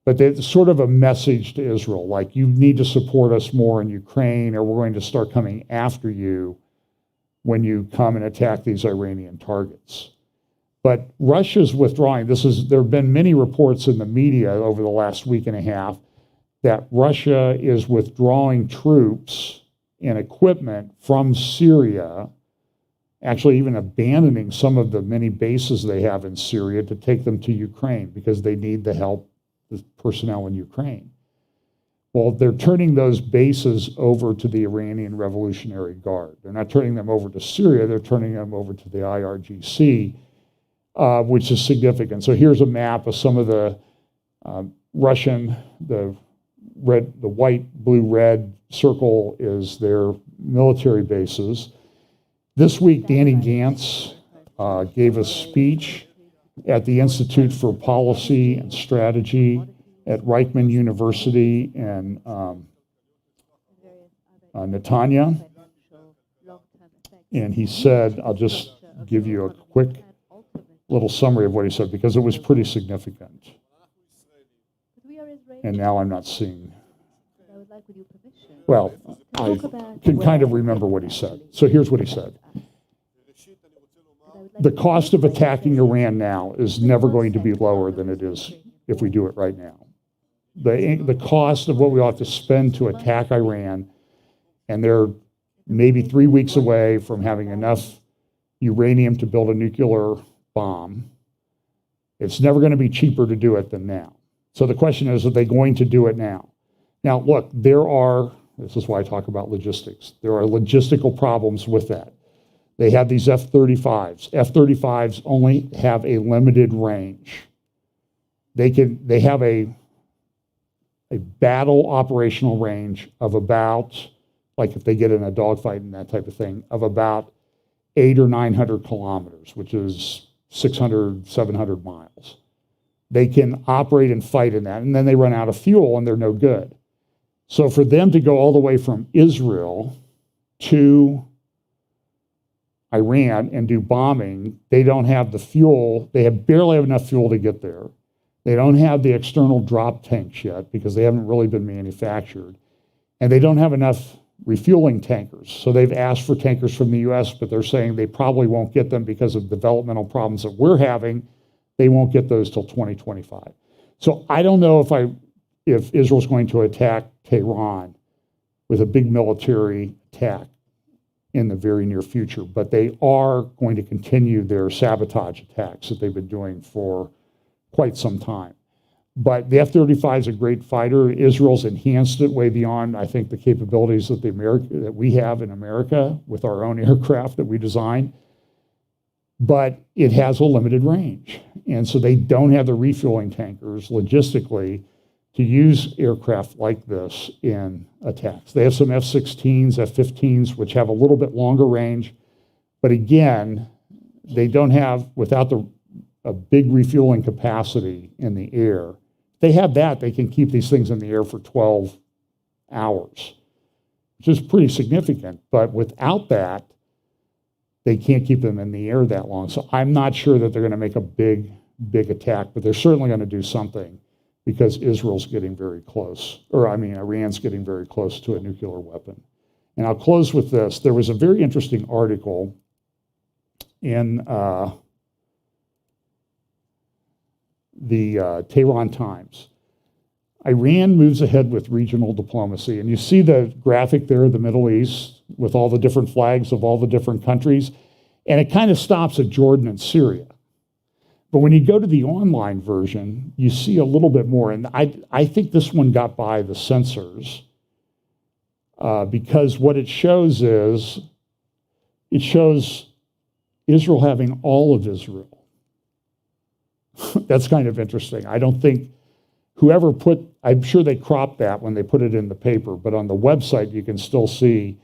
but it's sort of a message to Israel, like, you need to support us more in Ukraine, or we're going to start coming after you when you come and attack these Iranian targets. But Russia's withdrawing. There have been many reports in the media over the last week and a half that Russia is withdrawing troops and equipment from Syria, actually even abandoning some of the many bases they have in Syria to take them to Ukraine because they need the help, the personnel in Ukraine. Well, they're turning those bases over to the Iranian Revolutionary Guard. They're not turning them over to Syria, they're turning them over to the IRGC, which is significant. So here's a map of some of the Russian, the white, blue, red circle is their military bases. This week, Danny Gantz gave a speech at the Institute for Policy and Strategy at Reichman University in Netanya. And he said, I'll just give you a quick little summary of what he said, because it was pretty significant. And now I'm not seeing. Well, I can kind of remember what he said. So here's what he said. The cost of attacking Iran now is never going to be lower than it is if we do it right now. The cost of what we ought to spend to attack Iran, and they're maybe 3 weeks away from having enough uranium to build a nuclear bomb, it's never going to be cheaper to do it than now. So the question is, are they going to do it now? Now, look, this is why I talk about logistics. There are logistical problems with that. They have these F-35s. F-35s only have a limited range. They have a battle operational range of about, like if they get in a dogfight and that type of thing, of about 800 or 900 kilometers, which is 600, 700 miles. They can operate and fight in that, and then they run out of fuel and they're no good. So for them to go all the way from Israel to Iran and do bombing, they don't have the fuel. They barely have enough fuel to get there. They don't have the external drop tanks yet because they haven't really been manufactured. And they don't have enough refueling tankers. So they've asked for tankers from the US, but they're saying they probably won't get them because of developmental problems that we're having. They won't get those till 2025. So I don't know if Israel's going to attack Tehran with a big military attack in the very near future, but they are going to continue their sabotage attacks that they've been doing for quite some time. But the F-35 is a great fighter. Israel's enhanced it way beyond, I think, the capabilities that we have in America with our own aircraft that we design. but it has a limited range. And so they don't have the refueling tankers logistically to use aircraft like this in attacks. They have some F-16s, F-15s, which have a little bit longer range. But again, they don't have, without a big refueling capacity in the air, if they have that, they can keep these things in the air for 12 hours, which is pretty significant. But without that, they can't keep them in the air that long. So I'm not sure that they're going to make a big attack, but they're certainly going to do something because Israel's getting very close, Iran's getting very close to a nuclear weapon. And I'll close with this. There was a very interesting article in the Tehran Times. Iran moves ahead with regional diplomacy. And you see the graphic there of the Middle East with all the different flags of all the different countries. And it kind of stops at Jordan and Syria. But when you go to the online version, you see a little bit more. And I think this one got by the censors because what it shows is, it shows Israel having all of Israel. That's kind of interesting. I don't think I'm sure they cropped that when they put it in the paper, but on the website you can still see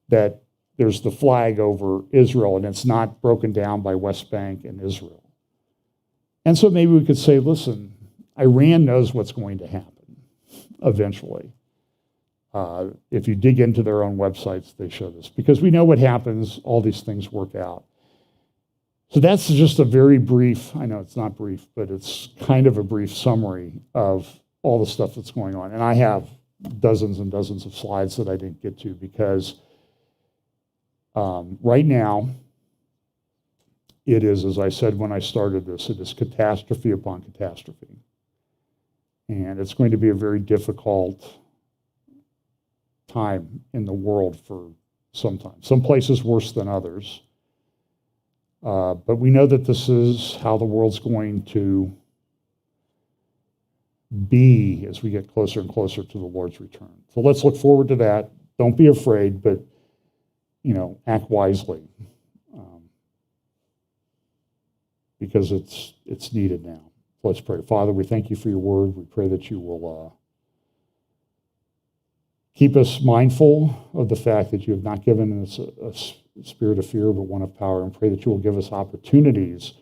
that there's the flag over Israel and it's not broken down by West Bank and Israel. And so maybe we could say, listen, Iran knows what's going to happen eventually. If you dig into their own websites, they show this. Because we know what happens, all these things work out. So that's just a very brief, I know it's not brief, but it's kind of a brief summary of all the stuff that's going on. And I have dozens and dozens of slides that I didn't get to because right now, it is, as I said when I started this, it is catastrophe upon catastrophe. And it's going to be a very difficult time in the world for some time. Some places worse than others. But we know that this is how the world's going to be as we get closer and closer to the Lord's return. So let's look forward to that. Don't be afraid, but, act wisely. Because it's needed now. Let's pray. Father, we thank you for your word. We pray that you will keep us mindful of the fact that you have not given us a spirit of fear, but one of power, and pray that you will give us opportunities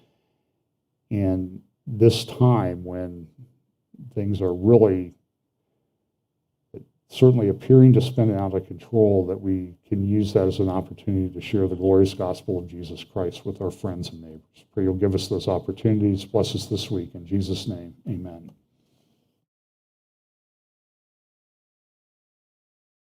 in this time when things are really certainly appearing to spin out of control, that we can use that as an opportunity to share the glorious gospel of Jesus Christ with our friends and neighbors. Pray you'll give us those opportunities. Bless us this week. In Jesus' name, amen.